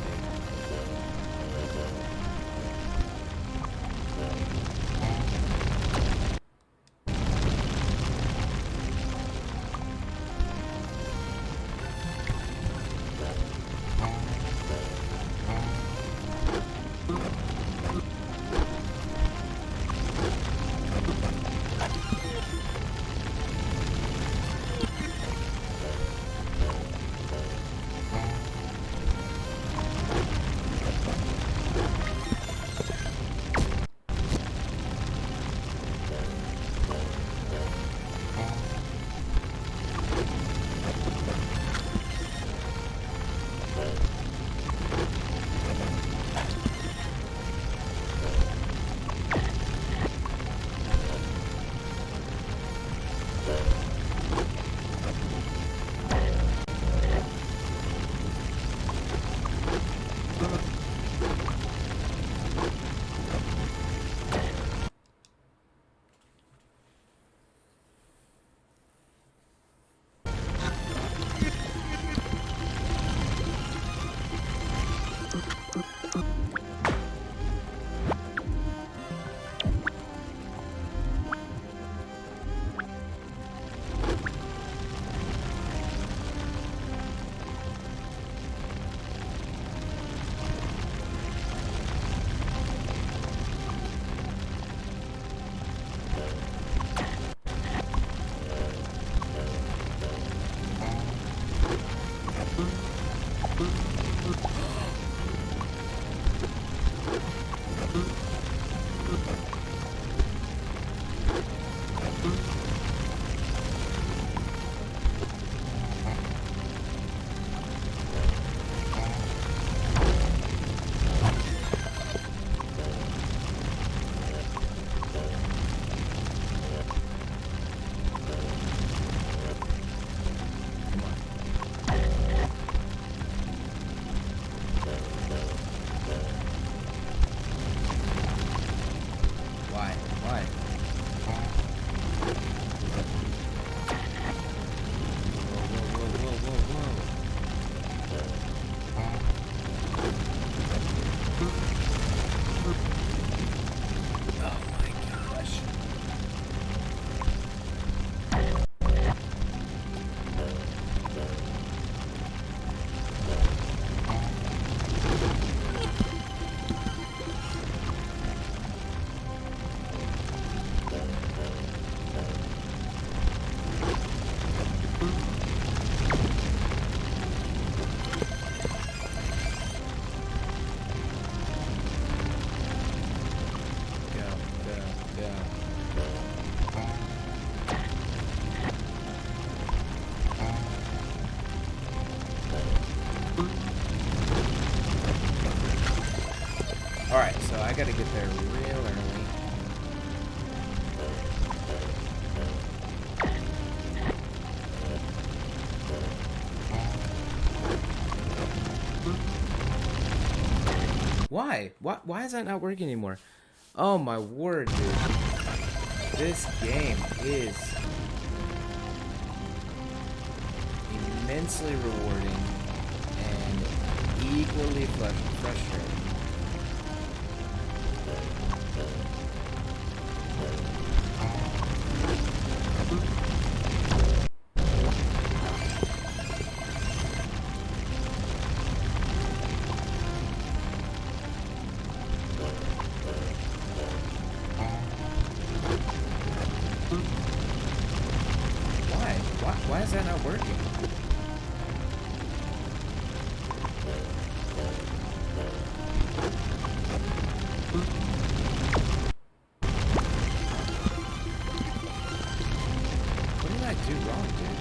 Alright, so I gotta get there real early. Why? Why is that not working anymore? Oh my word, dude. This game is immensely rewarding and equally frustrating. Why is that not working? What did I do wrong, dude?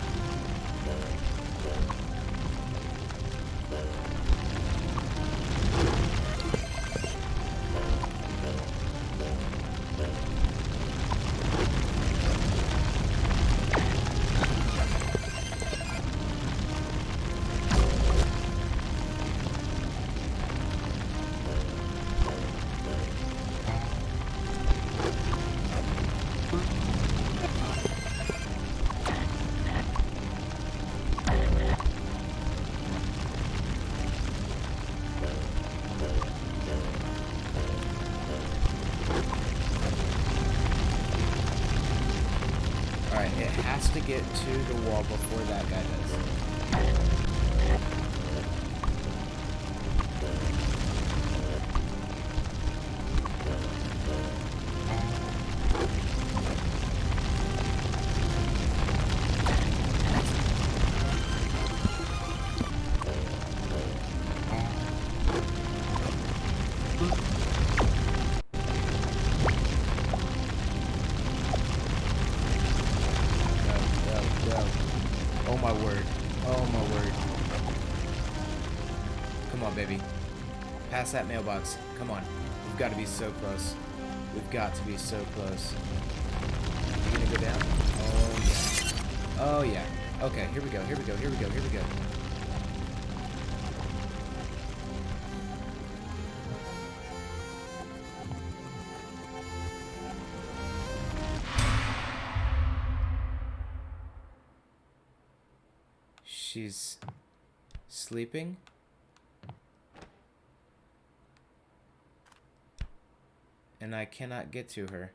Alright, it has to get to the wall before that guy does. Oh my word. Oh my word. Come on, baby. Pass that mailbox. Come on. We've got to be so close. We've got to be so close. You gonna go down? Oh yeah. Oh yeah. Okay, here we go. Here we go. Here we go. Here we go. She's sleeping. And I cannot get to her.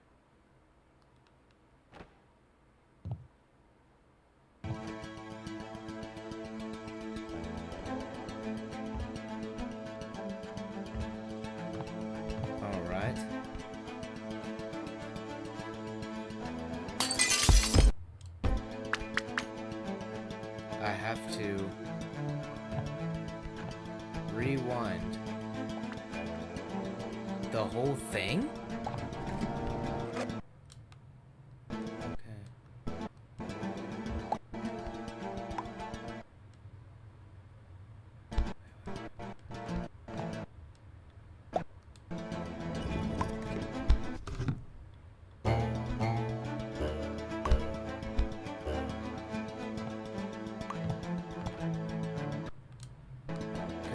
All right. I have to rewind the whole thing?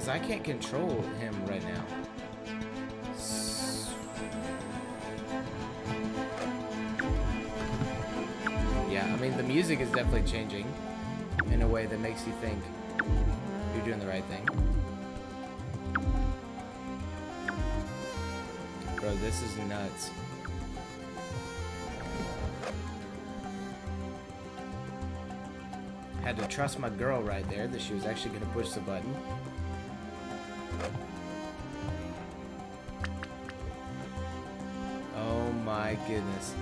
Because I can't control him right now. Yeah, I mean, the music is definitely changing in a way that makes you think you're doing the right thing. Bro, this is nuts. Had to trust my girl right there that she was actually going to push the button. Oh my goodness.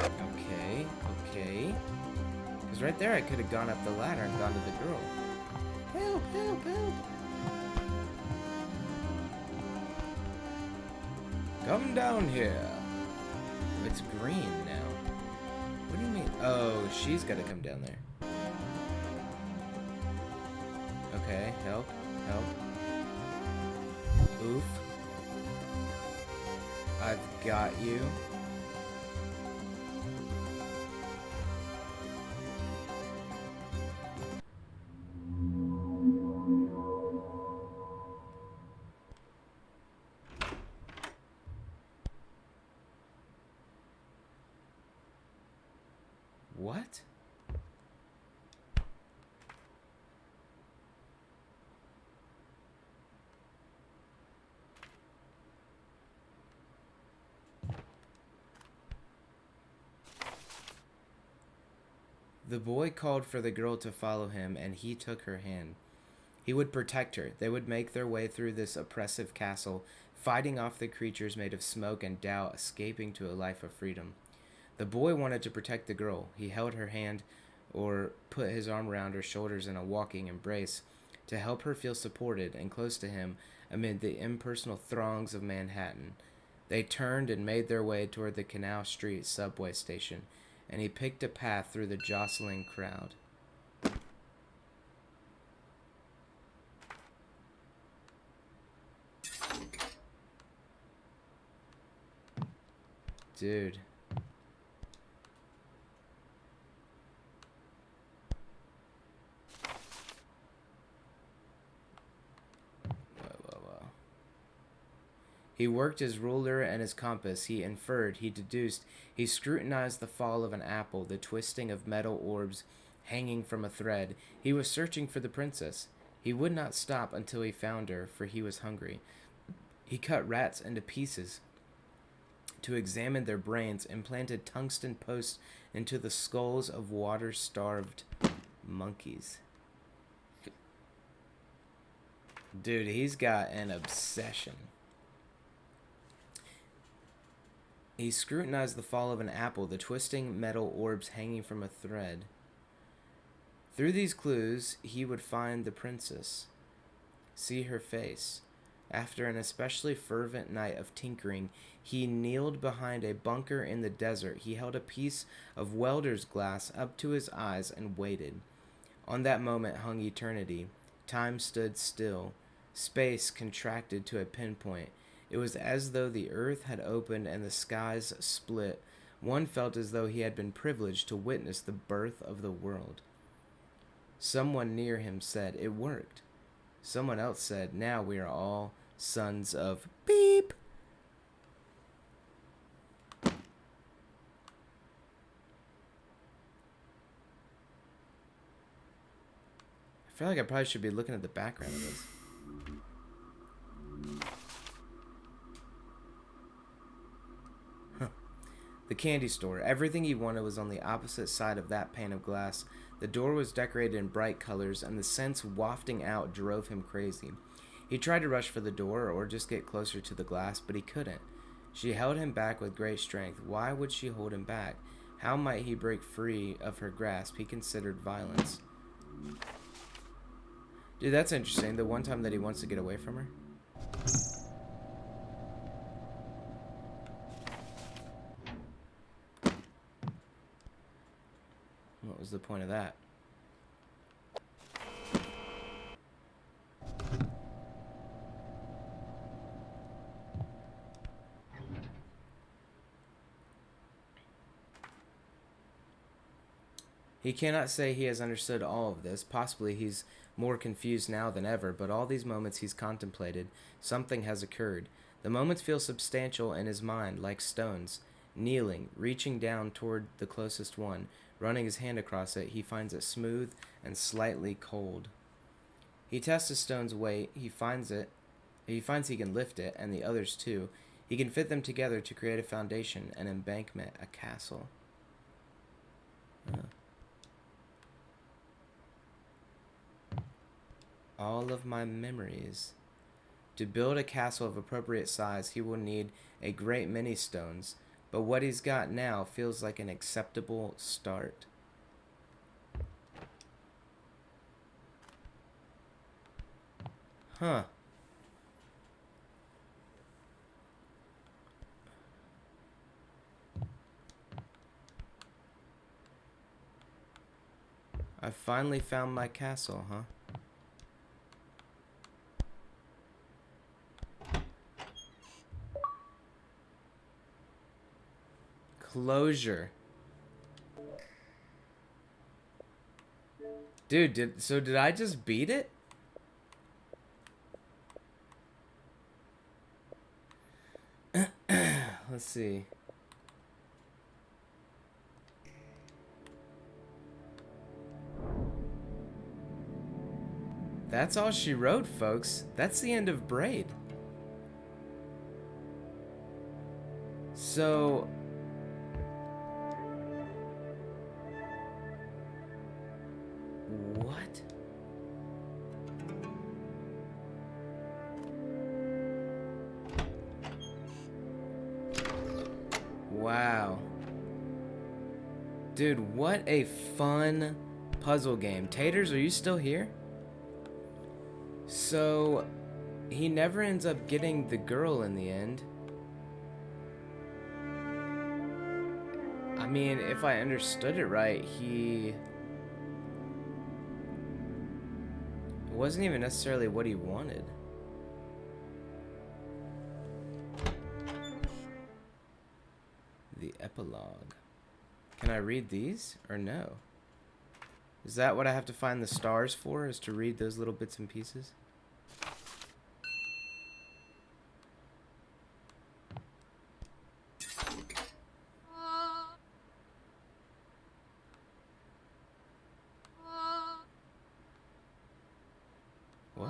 Okay, okay. Because right there I could have gone up the ladder and gone to the girl. Help, help, help. Come down here. It's green now. What do you mean? Oh, she's got to come down there. Okay, help, help. Oof. I've got you. What? The boy called for the girl to follow him, and he took her hand. He would protect her. They would make their way through this oppressive castle, fighting off the creatures made of smoke and doubt, escaping to a life of freedom. The boy wanted to protect the girl. He held her hand or put his arm around her shoulders in a walking embrace to help her feel supported and close to him amid the impersonal throngs of Manhattan. They turned and made their way toward the Canal Street subway station, and he picked a path through the jostling crowd. Dude. Whoa. He worked his ruler and his compass. He inferred, he deduced, he scrutinized the fall of an apple, the twisting of metal orbs hanging from a thread. He was searching for the princess. He would not stop until he found her, for he was hungry. He cut rats into pieces to examine their brains, and planted tungsten posts into the skulls of water-starved monkeys. Dude, he's got an obsession. He scrutinized the fall of an apple, the twisting metal orbs hanging from a thread. Through these clues, he would find the princess, see her face. After an especially fervent night of tinkering, he kneeled behind a bunker in the desert. He held a piece of welder's glass up to his eyes and waited. On that moment hung eternity. Time stood still. Space contracted to a pinpoint. It was as though the earth had opened and the skies split. One felt as though he had been privileged to witness the birth of the world. Someone near him said, "It worked." Someone else said, "Now we are all sons of beep." I feel like I probably should be looking at the background of this. The candy store. Everything he wanted was on the opposite side of that pane of glass. The door was decorated in bright colors, and the scents wafting out drove him crazy. He tried to rush for the door or just get closer to the glass, but he couldn't. She held him back with great strength. Why would she hold him back? How might he break free of her grasp? He considered violence. Dude, that's interesting. The one time that he wants to get away from her. What was the point of that? He cannot say he has understood all of this. Possibly he's more confused now than ever, but all these moments he's contemplated, something has occurred. The moments feel substantial in his mind, like stones. Kneeling, reaching down toward the closest one, running his hand across it, he finds it smooth and slightly cold. He tests the stone's weight. He finds he can lift it, and the others too. He can fit them together to create a foundation, an embankment, a castle. All of my memories. To build a castle of appropriate size, he will need a great many stones, but what he's got now feels like an acceptable start. Huh. I finally found my castle, huh? Closure. Dude, did I just beat it? Let's see. That's all she wrote, folks. That's the end of Braid. So... what? Wow. Dude, what a fun puzzle game. Taters, are you still here? So, he never ends up getting the girl in the end. I mean, if I understood it right, it wasn't even necessarily what he wanted. The epilogue. Can I read these or no? Is that what I have to find the stars for, is to read those little bits and pieces? What?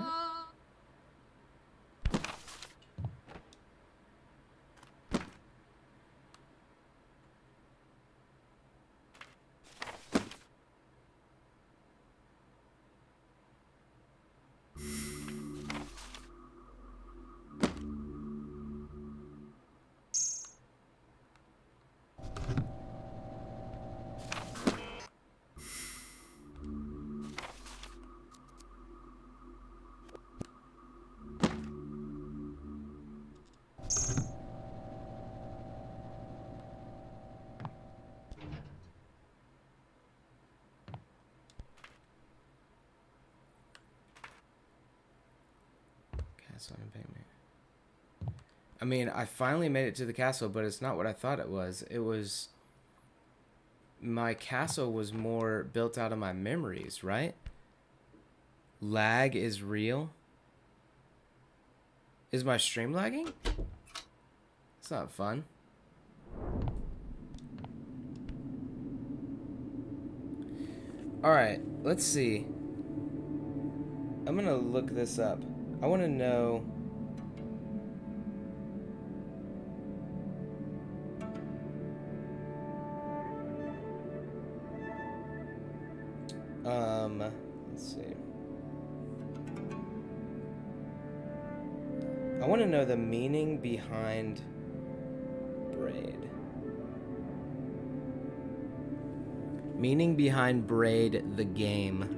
Castle embankment. I mean, I finally made it to the castle, but it's not what I thought it was. My castle was more built out of my memories, right? Lag is real. Is my stream lagging? It's not fun. Alright, let's see. I'm gonna look this up. I want to know... let's see. I want to know the meaning behind Braid. Meaning behind Braid, the game.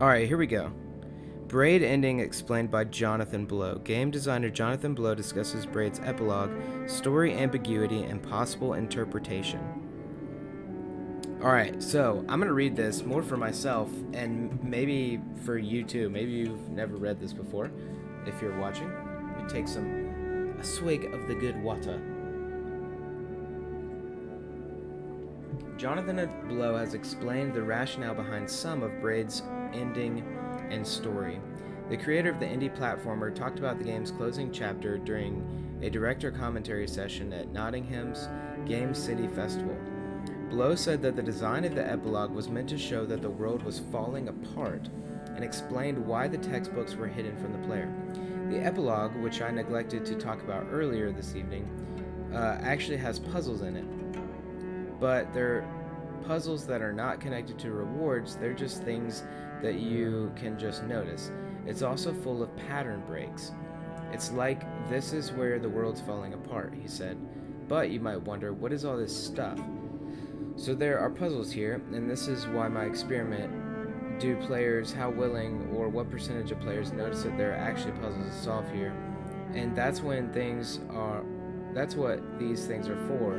Alright, here we go. Braid ending explained by Jonathan Blow. Game designer Jonathan Blow discusses Braid's epilogue, story ambiguity, and possible interpretation. All right, so I'm gonna read this more for myself and maybe for you too. Maybe you've never read this before. If you're watching, let me take a swig of the good water. Jonathan Blow has explained the rationale behind some of Braid's ending and story. The creator of the indie platformer talked about the game's closing chapter during a director commentary session at Nottingham's Game City Festival. Blow said that the design of the epilogue was meant to show that the world was falling apart and explained why the textbooks were hidden from the player. The epilogue, which I neglected to talk about earlier this evening, actually has puzzles in it. But they're puzzles that are not connected to rewards, they're just things that you can just notice. It's also full of pattern breaks. It's like this is where the world's falling apart, he said. But you might wonder, what is all this stuff? So there are puzzles here, and this is why my experiment. Do players, how willing or what percentage of players notice that there are actually puzzles to solve here? And that's what these things are for,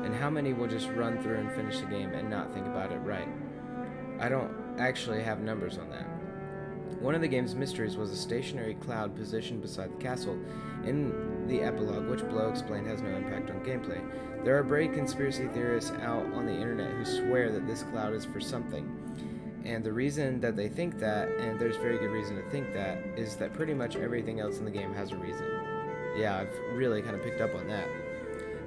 and how many will just run through and finish the game and not think about it right. I don't actually have numbers on that. One of the game's mysteries was a stationary cloud positioned beside the castle in the epilogue, which Blow explained has no impact on gameplay. There are brave conspiracy theorists out on the internet who swear that this cloud is for something. And the reason that they think that, and there's very good reason to think that, is that pretty much everything else in the game has a reason. Yeah, I've really kind of picked up on that.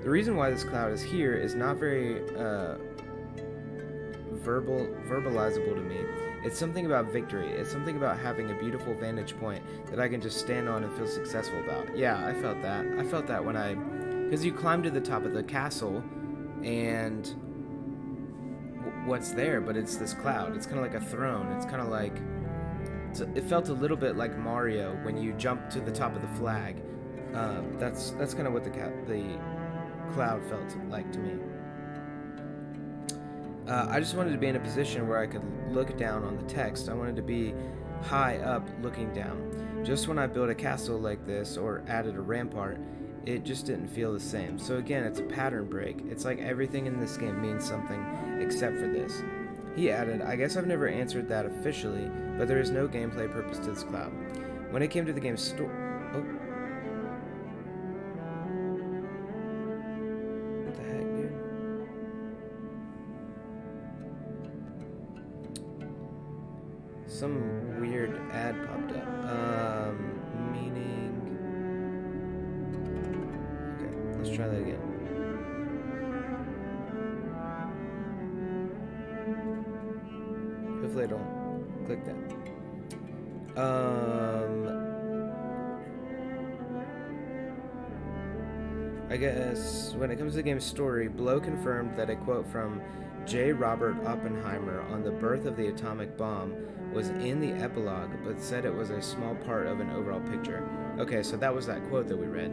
The reason why this cloud is here is not very verbalizable to me. It's something about victory. It's something about having a beautiful vantage point that I can just stand on and feel successful about. Yeah, I felt that. I felt that because you climb to the top of the castle, and what's there? But it's this cloud. It's kind of like a throne. It's kind of like it felt a little bit like Mario when you jump to the top of the flag. That's kind of what the cloud felt like to me. I just wanted to be in a position where I could look down on the text. I wanted to be high up looking down. Just when I built a castle like this or added a rampart, it just didn't feel the same. So again, it's a pattern break. It's like everything in this game means something except for this. He added, I guess I've never answered that officially, but there is no gameplay purpose to this cloud. When it came to the game's story... Oh. What the heck, dude? Some weird ad popped up. Meaning... Okay, let's try that again. Hopefully I don't click that. I guess when it comes to the game's story, Blow confirmed that a quote from J. Robert Oppenheimer on the birth of the atomic bomb was in the epilogue, but said it was a small part of an overall picture. Okay, so that was that quote that we read.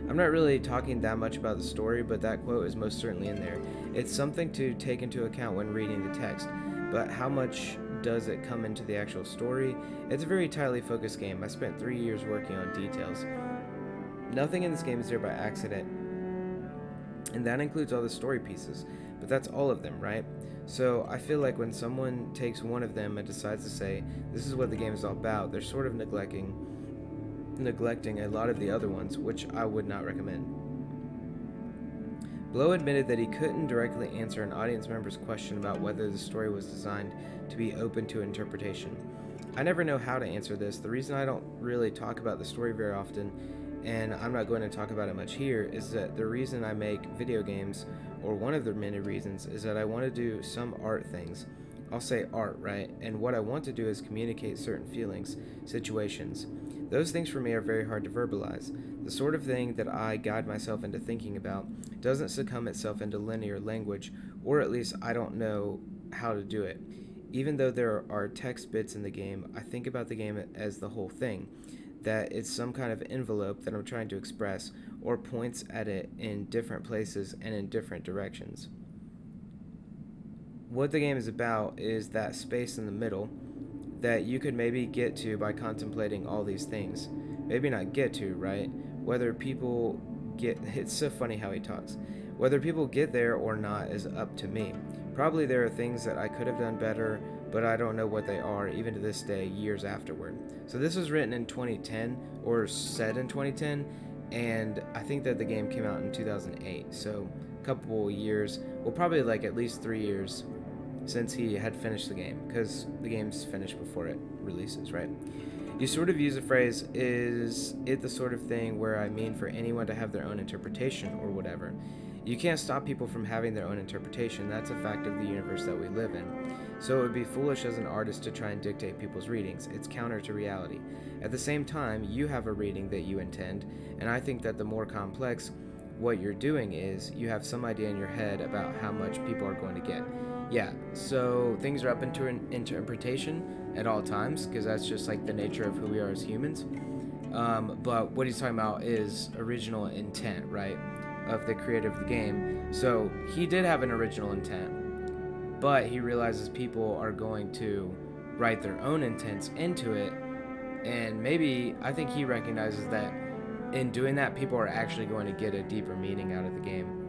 I'm not really talking that much about the story, but that quote is most certainly in there. It's something to take into account when reading the text, but how much does it come into the actual story? It's a very tightly focused game. I spent 3 years working on details. Nothing in this game is there by accident, and that includes all the story pieces, but that's all of them, right? So I feel like when someone takes one of them and decides to say, this is what the game is all about, they're sort of neglecting a lot of the other ones, which I would not recommend. Blow admitted that he couldn't directly answer an audience member's question about whether the story was designed to be open to interpretation. I never know how to answer this. The reason I don't really talk about the story very often, and I'm not going to talk about it much here, is that the reason I make video games, or one of the many reasons, is that I want to do some art things. I'll say art, right? And what I want to do is communicate certain feelings, situations. Those things for me are very hard to verbalize. The sort of thing that I guide myself into thinking about doesn't succumb itself into linear language, or at least I don't know how to do it. Even though there are text bits in the game, I think about the game as the whole thing, that it's some kind of envelope that I'm trying to express, or points at it in different places and in different directions. What the game is about is that space in the middle that you could maybe get to by contemplating all these things. Maybe not get to, right? Whether people get... It's so funny how he talks. Whether people get there or not is up to me. Probably there are things that I could have done better, but I don't know what they are, even to this day, years afterward. So this was written in 2010, or said in 2010, and I think that the game came out in 2008. So a couple years, well, probably like at least 3 years since he had finished the game, because the game's finished before it releases, right? You sort of use the phrase, is it the sort of thing where I mean for anyone to have their own interpretation or whatever? You can't stop people from having their own interpretation. That's a fact of the universe that we live in. So it would be foolish as an artist to try and dictate people's readings. It's counter to reality. At the same time, you have a reading that you intend, and I think that the more complex what you're doing is, you have some idea in your head about how much people are going to get. Yeah, so things are up into interpretation at all times, because that's just like the nature of who we are as humans. But what he's talking about is original intent, right? Of the creator of the game. So he did have an original intent, but he realizes people are going to write their own intents into it, and maybe I think he recognizes that in doing that, people are actually going to get a deeper meaning out of the game.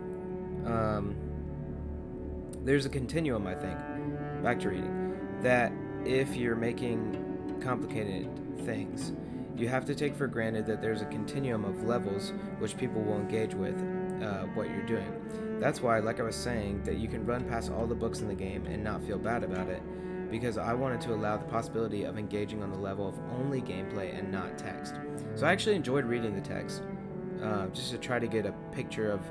There's a continuum, I think, back to reading, that if you're making complicated things, you have to take for granted that there's a continuum of levels which people will engage with what you're doing. That's why, like I was saying, that you can run past all the books in the game and not feel bad about it, because I wanted to allow the possibility of engaging on the level of only gameplay and not text. So I actually enjoyed reading the text, just to try to get a picture of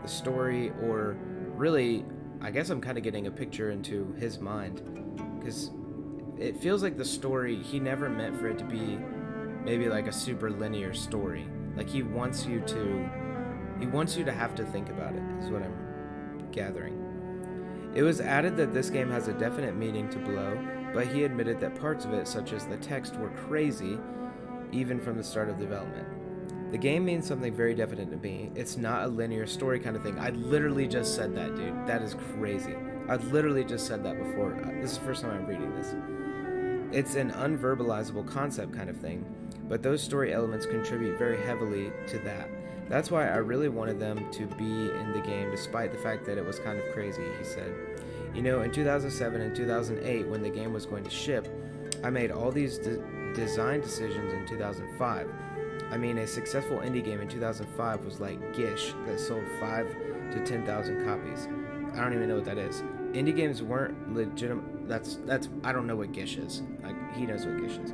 the story, or really, I guess I'm kind of getting a picture into his mind, because it feels like the story, he never meant for it to be maybe like a super linear story. Like he wants you to have to think about it, is what I'm gathering. It was added that this game has a definite meaning to Blow, but he admitted that parts of it, such as the text, were crazy, even from the start of development. The game means something very definite to me. It's not a linear story kind of thing. I literally just said that, dude. That is crazy. I literally just said that before. This is the first time I'm reading this. It's an unverbalizable concept kind of thing, but those story elements contribute very heavily to that. That's why I really wanted them to be in the game, despite the fact that it was kind of crazy, he said. You know, in 2007 and 2008, when the game was going to ship, I made all these design decisions in 2005. I mean, a successful indie game in 2005 was like Gish, that sold 5 to 10,000 copies. I don't even know what that is. Indie games weren't legitimate. That's I don't know what Gish is. He knows what Gish is.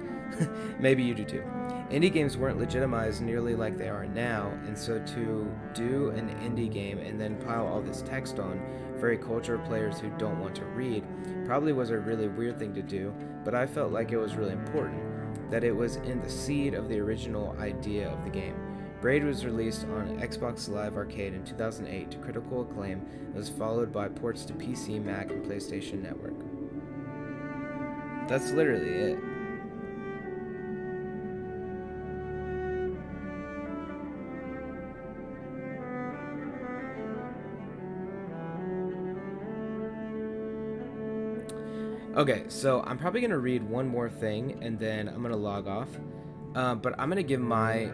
Maybe you do too. Indie games weren't legitimized nearly like they are now, and so to do an indie game and then pile all this text on for a culture of players who don't want to read probably was a really weird thing to do, but I felt like it was really important, that it was in the seed of the original idea of the game. Braid was released on Xbox Live Arcade in 2008 to critical acclaim and was followed by ports to PC, Mac, and PlayStation Network. That's literally it. Okay, so I'm probably going to read one more thing and then I'm going to log off. But I'm going to give my,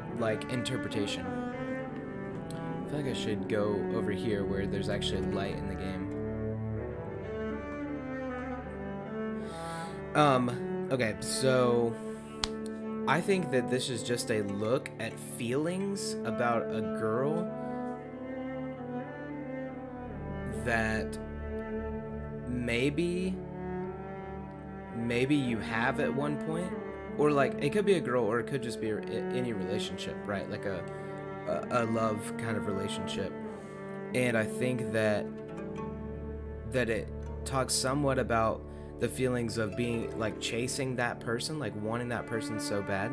interpretation. I feel like I should go over here where there's actually light in the game. Okay, so I think that this is just a look at feelings about a girl that maybe you have at one point, or it could be a girl, or it could just be any relationship, right? Like a love kind of relationship. And I think that it talks somewhat about the feelings of being chasing that person, wanting that person so bad.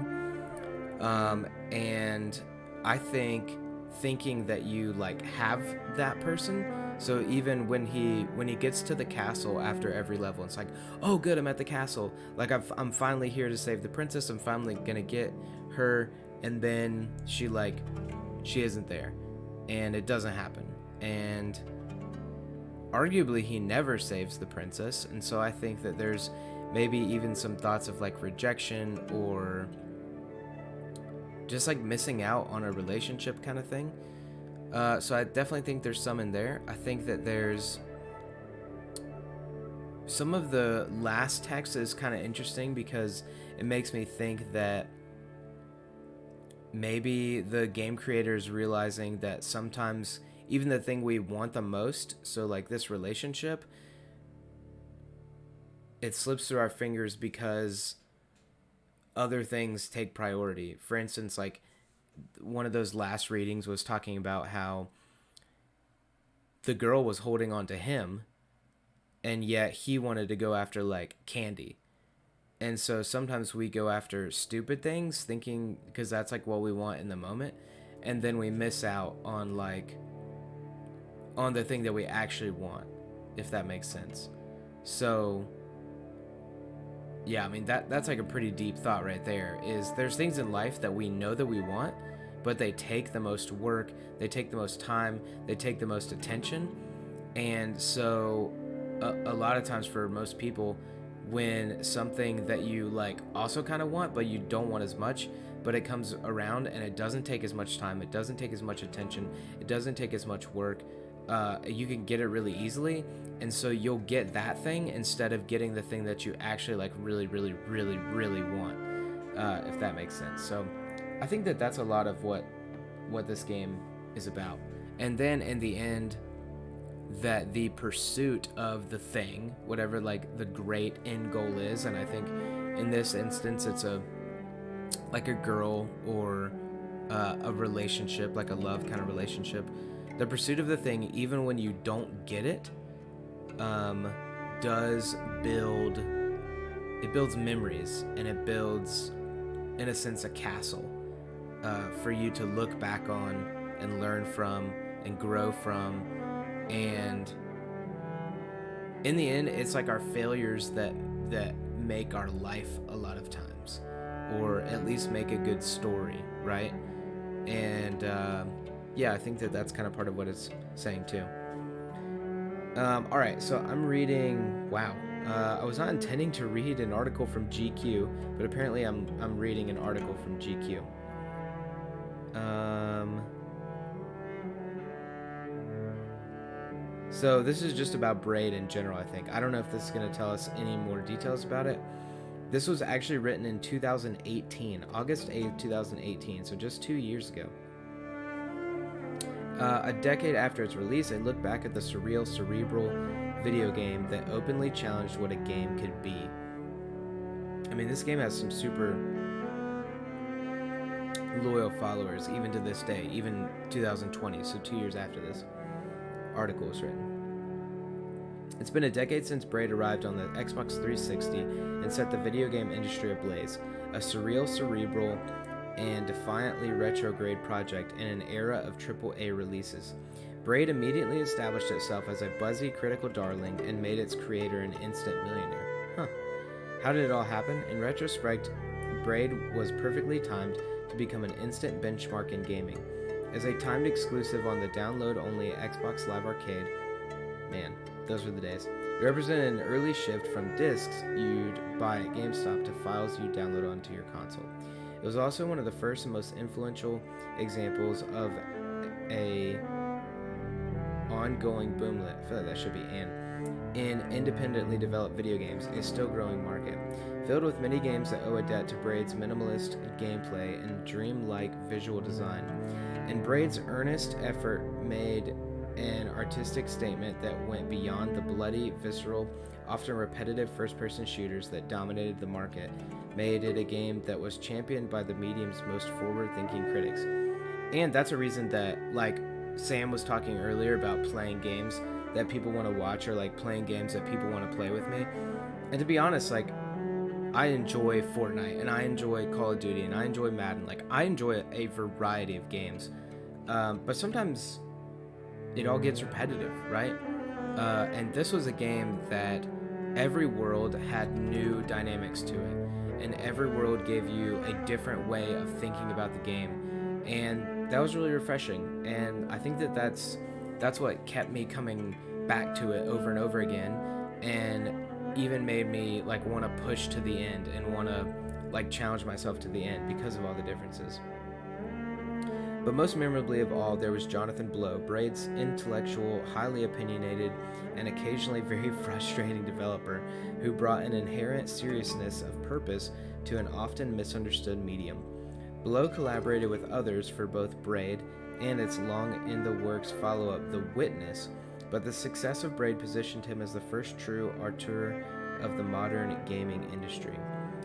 And I think thinking that you have that person. So even when he gets to the castle after every level, it's like, oh good, I'm at the castle. I'm finally here to save the princess. I'm finally gonna get her, and then she isn't there, and it doesn't happen. And arguably he never saves the princess, and so I think that there's maybe even some thoughts of rejection, or just missing out on a relationship kind of thing. So I definitely think there's some in there. I think that there's some of the last text is kind of interesting because it makes me think that maybe the game creators realizing that sometimes even the thing we want the most, so like this relationship, it slips through our fingers because other things take priority. For instance, like one of those last readings was talking about how the girl was holding on to him and yet he wanted to go after like candy. And so sometimes we go after stupid things thinking because that's like what we want in the moment, and then we miss out on like on the thing that we actually want, if that makes sense. So yeah, I mean that's like a pretty deep thought right there. Is there's things in life that we know that we want, but they take the most work, they take the most time, they take the most attention. And so a lot of times for most people, when something that you like also kind of want but you don't want as much, but it comes around and it doesn't take as much time, it doesn't take as much attention, it doesn't take as much work, you can get it really easily, and so you'll get that thing instead of getting the thing that you actually like really really really really want, if that makes sense. So I think that that's a lot of what this game is about. And then in the end, that the pursuit of the thing, whatever like the great end goal is, and I think in this instance it's a like a girl or a relationship, like a love kind of relationship, the pursuit of the thing, even when you don't get it, does build, it builds memories, and it builds in a sense a castle for you to look back on and learn from and grow from. And in the end, it's like our failures that make our life a lot of times, or at least make a good story, right? And yeah, I think that that's kind of part of what it's saying too. All right, so I'm reading. Wow, I was not intending to read an article from GQ, but apparently I'm reading an article from GQ. So this is just about Braid in general, I think. I don't know if this is going to tell us any more details about it. This was actually written in 2018, August 8th, 2018, so just 2 years ago. A decade after its release, I look back at the surreal, cerebral video game that openly challenged what a game could be. I mean, this game has some super loyal followers, even to this day, even 2020, so 2 years after this article was written. It's been a decade since Braid arrived on the Xbox 360 and set the video game industry ablaze, a surreal, cerebral, and defiantly retrograde project in an era of AAA releases. Braid immediately established itself as a buzzy critical darling and made its creator an instant millionaire. Huh. How did it all happen? In retrospect, Braid was perfectly timed to become an instant benchmark in gaming. As a timed exclusive on the download-only Xbox Live Arcade, man, those were the days, it represented an early shift from discs you'd buy at GameStop to files you download onto your console. It was also one of the first and most influential examples of a ongoing boomlet, I feel like that should be in independently developed video games, a still growing market, filled with many games that owe a debt to Braid's minimalist gameplay and dreamlike visual design. And Braid's earnest effort made an artistic statement that went beyond the bloody, visceral, often repetitive first-person shooters that dominated the market, made it a game that was championed by the medium's most forward-thinking critics. And that's a reason that, like Sam was talking earlier about playing games that people want to watch, or like playing games that people want to play with me. And to be honest, like, I enjoy Fortnite, and I enjoy Call of Duty, and I enjoy Madden. Like, I enjoy a variety of games. But sometimes it all gets repetitive, right? And this was a game that every world had new dynamics to it, and every world gave you a different way of thinking about the game, and that was really refreshing. And I think that that's what kept me coming back to it over and over again, and even made me like want to push to the end and want to like challenge myself to the end because of all the differences. But most memorably of all, there was Jonathan Blow, Braid's intellectual, highly opinionated, and occasionally very frustrating developer who brought an inherent seriousness of purpose to an often misunderstood medium. Blow collaborated with others for both Braid and its long-in-the-works follow-up The Witness, but the success of Braid positioned him as the first true auteur of the modern gaming industry.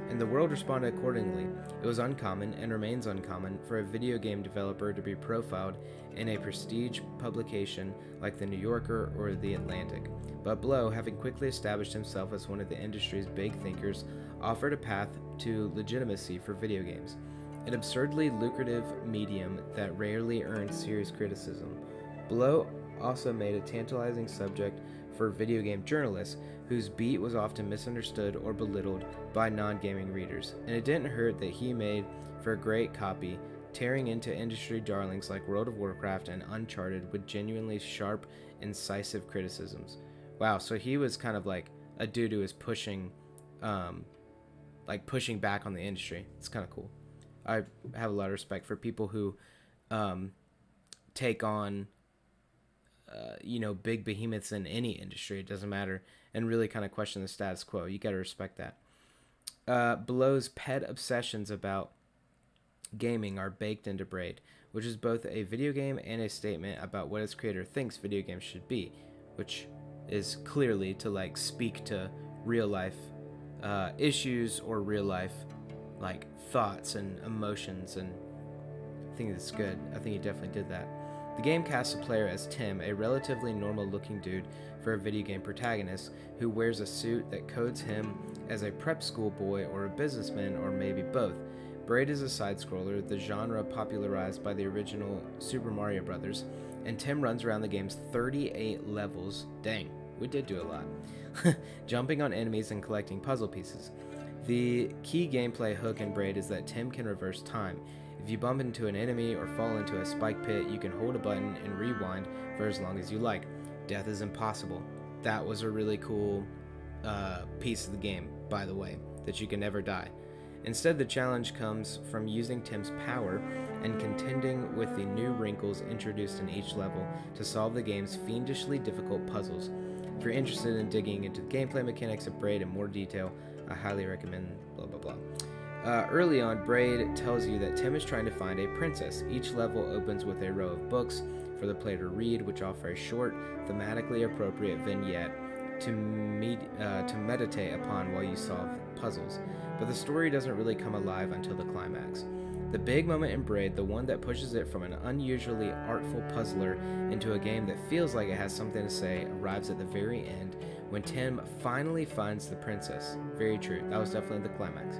And the world responded accordingly. It was uncommon, and remains uncommon, for a video game developer to be profiled in a prestige publication like The New Yorker or The Atlantic. But Blow, having quickly established himself as one of the industry's big thinkers, offered a path to legitimacy for video games, an absurdly lucrative medium that rarely earns serious criticism. Blow also made a tantalizing subject for video game journalists, whose beat was often misunderstood or belittled by non-gaming readers, and it didn't hurt that he made for a great copy, tearing into industry darlings like World of Warcraft and Uncharted with genuinely sharp, incisive criticisms. Wow, so he was kind of like a dude who was pushing back on the industry. It's kind of cool. I have a lot of respect for people who take on big behemoths in any industry, it doesn't matter, and really kind of question the status quo. You got to respect that. Blow's pet obsessions about gaming are baked into Braid, which is both a video game and a statement about what its creator thinks video games should be, which is clearly to like speak to real life issues or real life like thoughts and emotions, and I think it's good. I think he definitely did that. The game casts a player as Tim, a relatively normal-looking dude for a video game protagonist who wears a suit that codes him as a prep school boy or a businessman, or maybe both. Braid is a side-scroller, the genre popularized by the original Super Mario Bros., and Tim runs around the game's 38 levels. Dang, we did do a lot. Jumping on enemies and collecting puzzle pieces. The key gameplay hook in Braid is that Tim can reverse time. If you bump into an enemy or fall into a spike pit, you can hold a button and rewind for as long as you like. Death is impossible. That was a really cool piece of the game, by the way, that you can never die. Instead, the challenge comes from using Tim's power and contending with the new wrinkles introduced in each level to solve the game's fiendishly difficult puzzles. If you're interested in digging into the gameplay mechanics of Braid in more detail, I highly recommend blah blah blah. Early on, Braid tells you that Tim is trying to find a princess. Each level opens with a row of books for the player to read, which offer a short, thematically appropriate vignette to meditate upon while you solve puzzles. But the story doesn't really come alive until the climax. The big moment in Braid, the one that pushes it from an unusually artful puzzler into a game that feels like it has something to say, arrives at the very end, when Tim finally finds the princess. Very true, that was definitely the climax.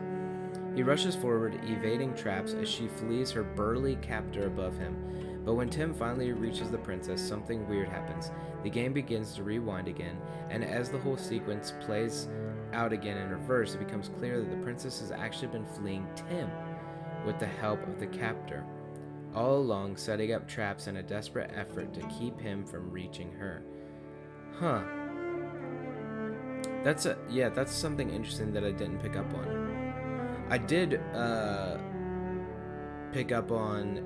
He rushes forward, evading traps as she flees her burly captor above him. But when Tim finally reaches the princess, something weird happens. The game begins to rewind again, and as the whole sequence plays out again in reverse, it becomes clear that the princess has actually been fleeing Tim with the help of the captor, all along setting up traps in a desperate effort to keep him from reaching her. Huh. That's something interesting that I didn't pick up on. I did pick up on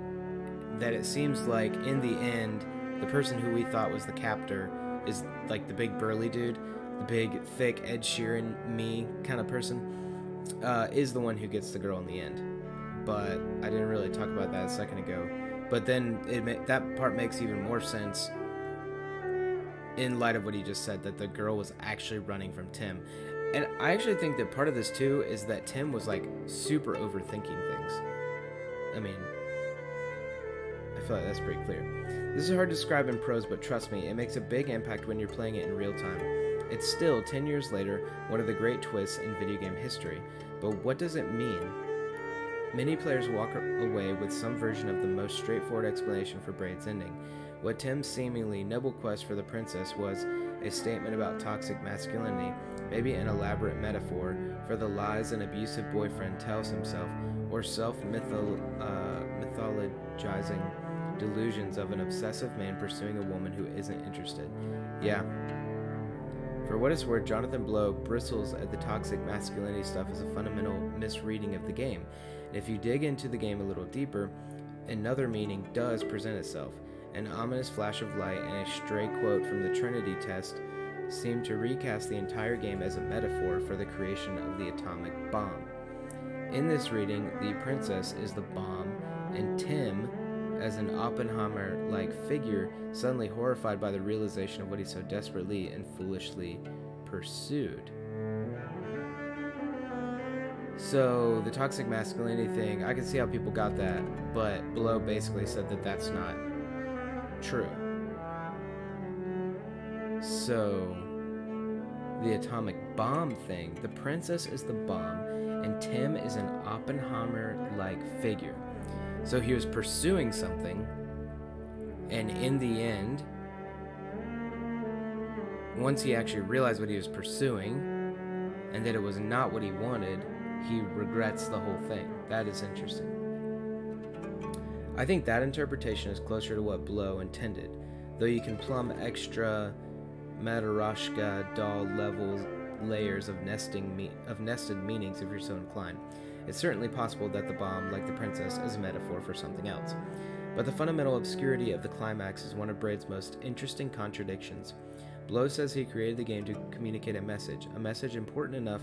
that it seems like in the end, the person who we thought was the captor is like the big burly dude, the big thick Ed Sheeran me kind of person, is the one who gets the girl in the end. But I didn't really talk about that a second ago. But then that part makes even more sense in light of what he just said, that the girl was actually running from Tim. And I actually think that part of this too is that Tim was like super overthinking things. I mean, I feel like that's pretty clear. This is hard to describe in prose, but trust me, it makes a big impact when you're playing it in real time. It's still, 10 years later, one of the great twists in video game history. But what does it mean? Many players walk away with some version of the most straightforward explanation for Braid's ending. What Tim's seemingly noble quest for the princess was a statement about toxic masculinity, maybe an elaborate metaphor for the lies an abusive boyfriend tells himself, or self-mythologizing delusions of an obsessive man pursuing a woman who isn't interested. Yeah. For what it's worth, Jonathan Blow bristles at the toxic masculinity stuff as a fundamental misreading of the game. And if you dig into the game a little deeper, another meaning does present itself. An ominous flash of light and a stray quote from the Trinity test seem to recast the entire game as a metaphor for the creation of the atomic bomb. In this reading, the princess is the bomb, and Tim, as an Oppenheimer-like figure, suddenly horrified by the realization of what he so desperately and foolishly pursued. So, the toxic masculinity thing, I can see how people got that, but Blow basically said that that's not true. So, the atomic bomb thing, the princess is the bomb, and Tim is an Oppenheimer-like figure. So he was pursuing something, and in the end, once he actually realized what he was pursuing, and that it was not what he wanted, he regrets the whole thing. That is interesting. I think that interpretation is closer to what Blow intended, though you can plumb extra Matryoshka doll level layers of nested meanings if you're so inclined. It's certainly possible that the bomb, like the princess, is a metaphor for something else. But the fundamental obscurity of the climax is one of Braid's most interesting contradictions. Blow says he created the game to communicate a message important enough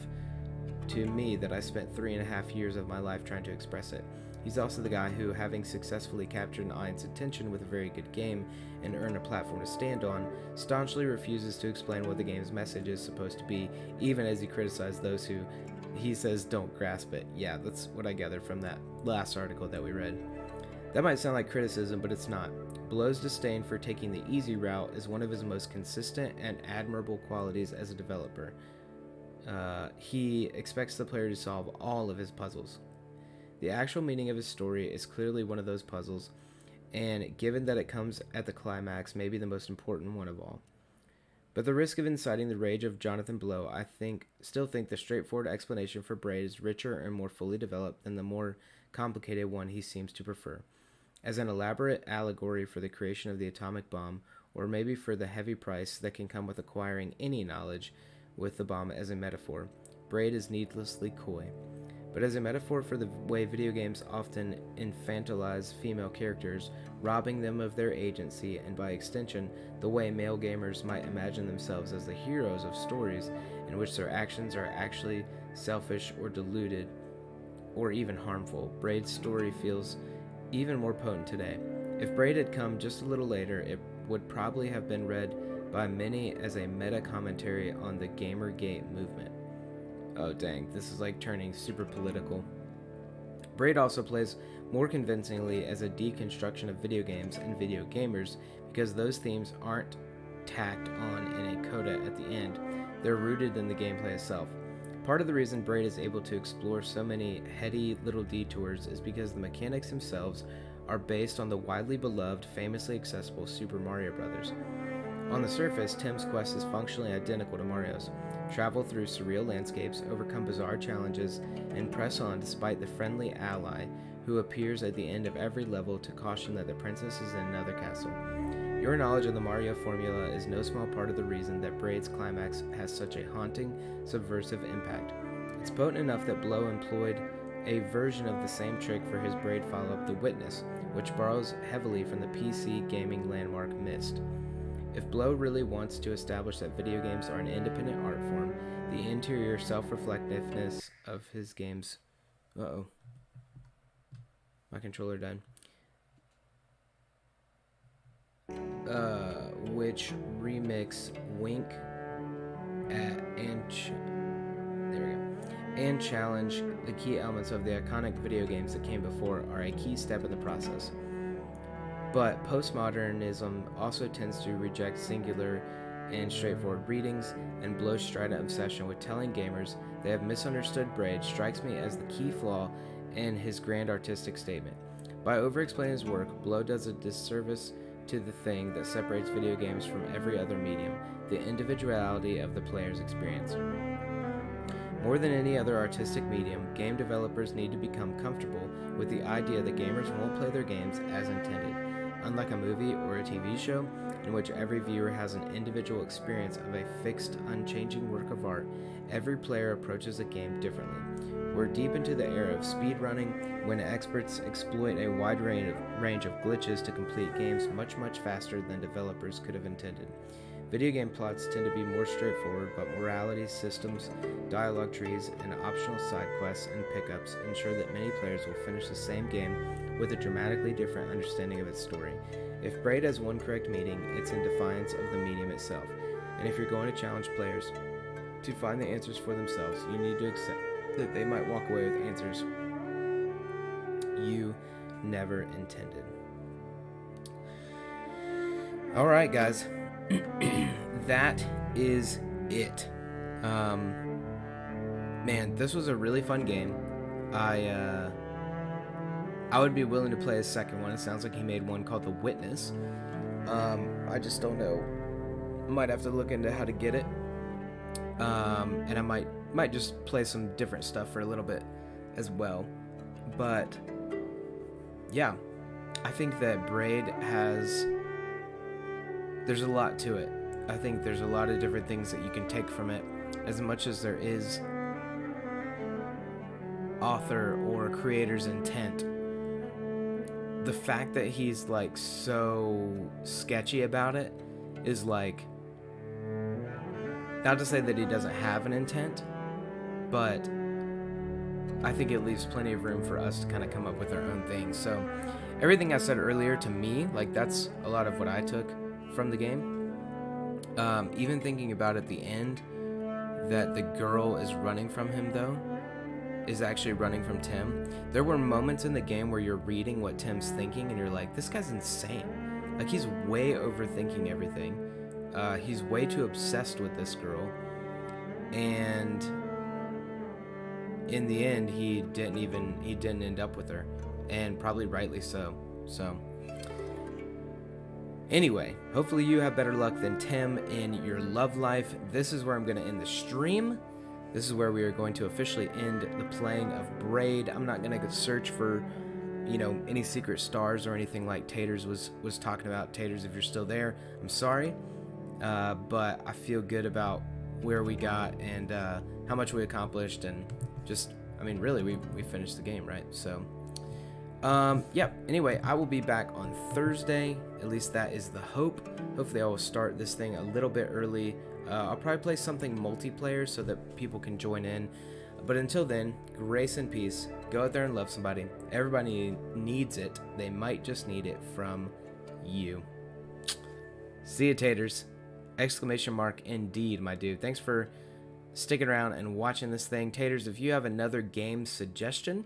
to me that I spent 3.5 years of my life trying to express it. He's also the guy who, having successfully captured an audience's attention with a very good game and earned a platform to stand on, staunchly refuses to explain what the game's message is supposed to be, even as he criticizes those who, he says, don't grasp it. Yeah, that's what I gathered from that last article that we read. That might sound like criticism, but it's not. Blow's disdain for taking the easy route is one of his most consistent and admirable qualities as a developer. He expects the player to solve all of his puzzles. The actual meaning of his story is clearly one of those puzzles, and given that it comes at the climax, maybe the most important one of all. But the risk of inciting the rage of Jonathan Blow, I still think the straightforward explanation for Braid is richer and more fully developed than the more complicated one he seems to prefer. As an elaborate allegory for the creation of the atomic bomb, or maybe for the heavy price that can come with acquiring any knowledge with the bomb as a metaphor, Braid is needlessly coy. But as a metaphor for the way video games often infantilize female characters, robbing them of their agency, and by extension, the way male gamers might imagine themselves as the heroes of stories in which their actions are actually selfish or deluded or even harmful, Braid's story feels even more potent today. If Braid had come just a little later, it would probably have been read by many as a meta-commentary on the Gamergate movement. Oh dang, this is like turning super political. Braid also plays more convincingly as a deconstruction of video games and video gamers because those themes aren't tacked on in a coda at the end, they're rooted in the gameplay itself. Part of the reason Braid is able to explore so many heady little detours is because the mechanics themselves are based on the widely beloved, famously accessible Super Mario Bros. On the surface, Tim's quest is functionally identical to Mario's. Travel through surreal landscapes, overcome bizarre challenges, and press on despite the friendly ally who appears at the end of every level to caution that the princess is in another castle. Your knowledge of the Mario formula is no small part of the reason that Braid's climax has such a haunting, subversive impact. It's potent enough that Blow employed a version of the same trick for his Braid follow-up, The Witness, which borrows heavily from the PC gaming landmark Myst. If Blow really wants to establish that video games are an independent art form, the interior self-reflectiveness of his games... Uh-oh. My controller died. Which remix Wink and challenge the key elements of the iconic video games that came before are a key step in the process. But postmodernism also tends to reject singular and straightforward readings, and Blow's strident obsession with telling gamers they have misunderstood Braid strikes me as the key flaw in his grand artistic statement. By over-explaining his work, Blow does a disservice to the thing that separates video games from every other medium, the individuality of the player's experience. More than any other artistic medium, game developers need to become comfortable with the idea that gamers won't play their games as intended. unlike a movie or a TV show, in which every viewer has an individual experience of a fixed, unchanging work of art, every player approaches the game differently. We're deep into the era of speedrunning, when experts exploit a wide range of glitches to complete games much faster than developers could have intended. Video game plots tend to be more straightforward, but morality systems, dialogue trees, and optional side quests and pickups ensure that many players will finish the same game with a dramatically different understanding of its story. If Braid has one correct meaning, it's in defiance of the medium itself. And if you're going to challenge players to find the answers for themselves, you need to accept that they might walk away with answers you never intended. Alright, guys. That is it. Man, this was a really fun game. I would be willing to play a second one. It sounds like he made one called The Witness. I just don't know. Might have to look into how to get it. And I might just play some different stuff for a little bit as well. But yeah, I think that Braid there's a lot to it. I think there's a lot of different things that you can take from it, as much as there is author or creator's intent. The fact that he's like so sketchy about it is like, not to say that he doesn't have an intent, but I think it leaves plenty of room for us to kind of come up with our own things. So everything I said earlier, to me, like, that's a lot of what I took from the game. Even thinking about at the end that the girl is running from him, though, is actually running from Tim. There were moments in the game where you're reading what Tim's thinking and you're like, this guy's insane. Like, he's way overthinking everything. He's way too obsessed with this girl. And in the end, he didn't end up with her. And probably rightly so. So anyway, hopefully you have better luck than Tim in your love life. This is where I'm going to end the stream. This is where we are going to officially end the playing of Braid. I'm not going to search for, any secret stars or anything like Taters was talking about. Taters, if you're still there, I'm sorry. But I feel good about where we got and how much we accomplished, and just, really, we finished the game, right? So yeah, anyway, I will be back on Thursday. At least that is the hope. Hopefully I will start this thing a little bit early. I'll probably play something multiplayer so that people can join in. But until then, grace and peace. Go out there and love somebody. Everybody needs it. They might just need it from you. See you, Taters. ! Indeed, my dude. Thanks for sticking around and watching this thing. Taters, if you have another game suggestion,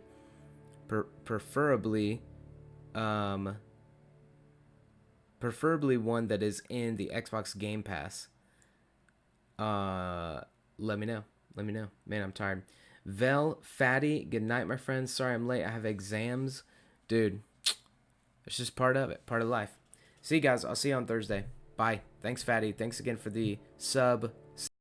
preferably one that is in the Xbox Game Pass, let me know. Man, I'm tired. Vel, Fatty, good night, my friends. Sorry I'm late. I have exams. Dude, it's just part of it. Part of life. See you guys. I'll see you on Thursday. Bye. Thanks, Fatty. Thanks again for the sub.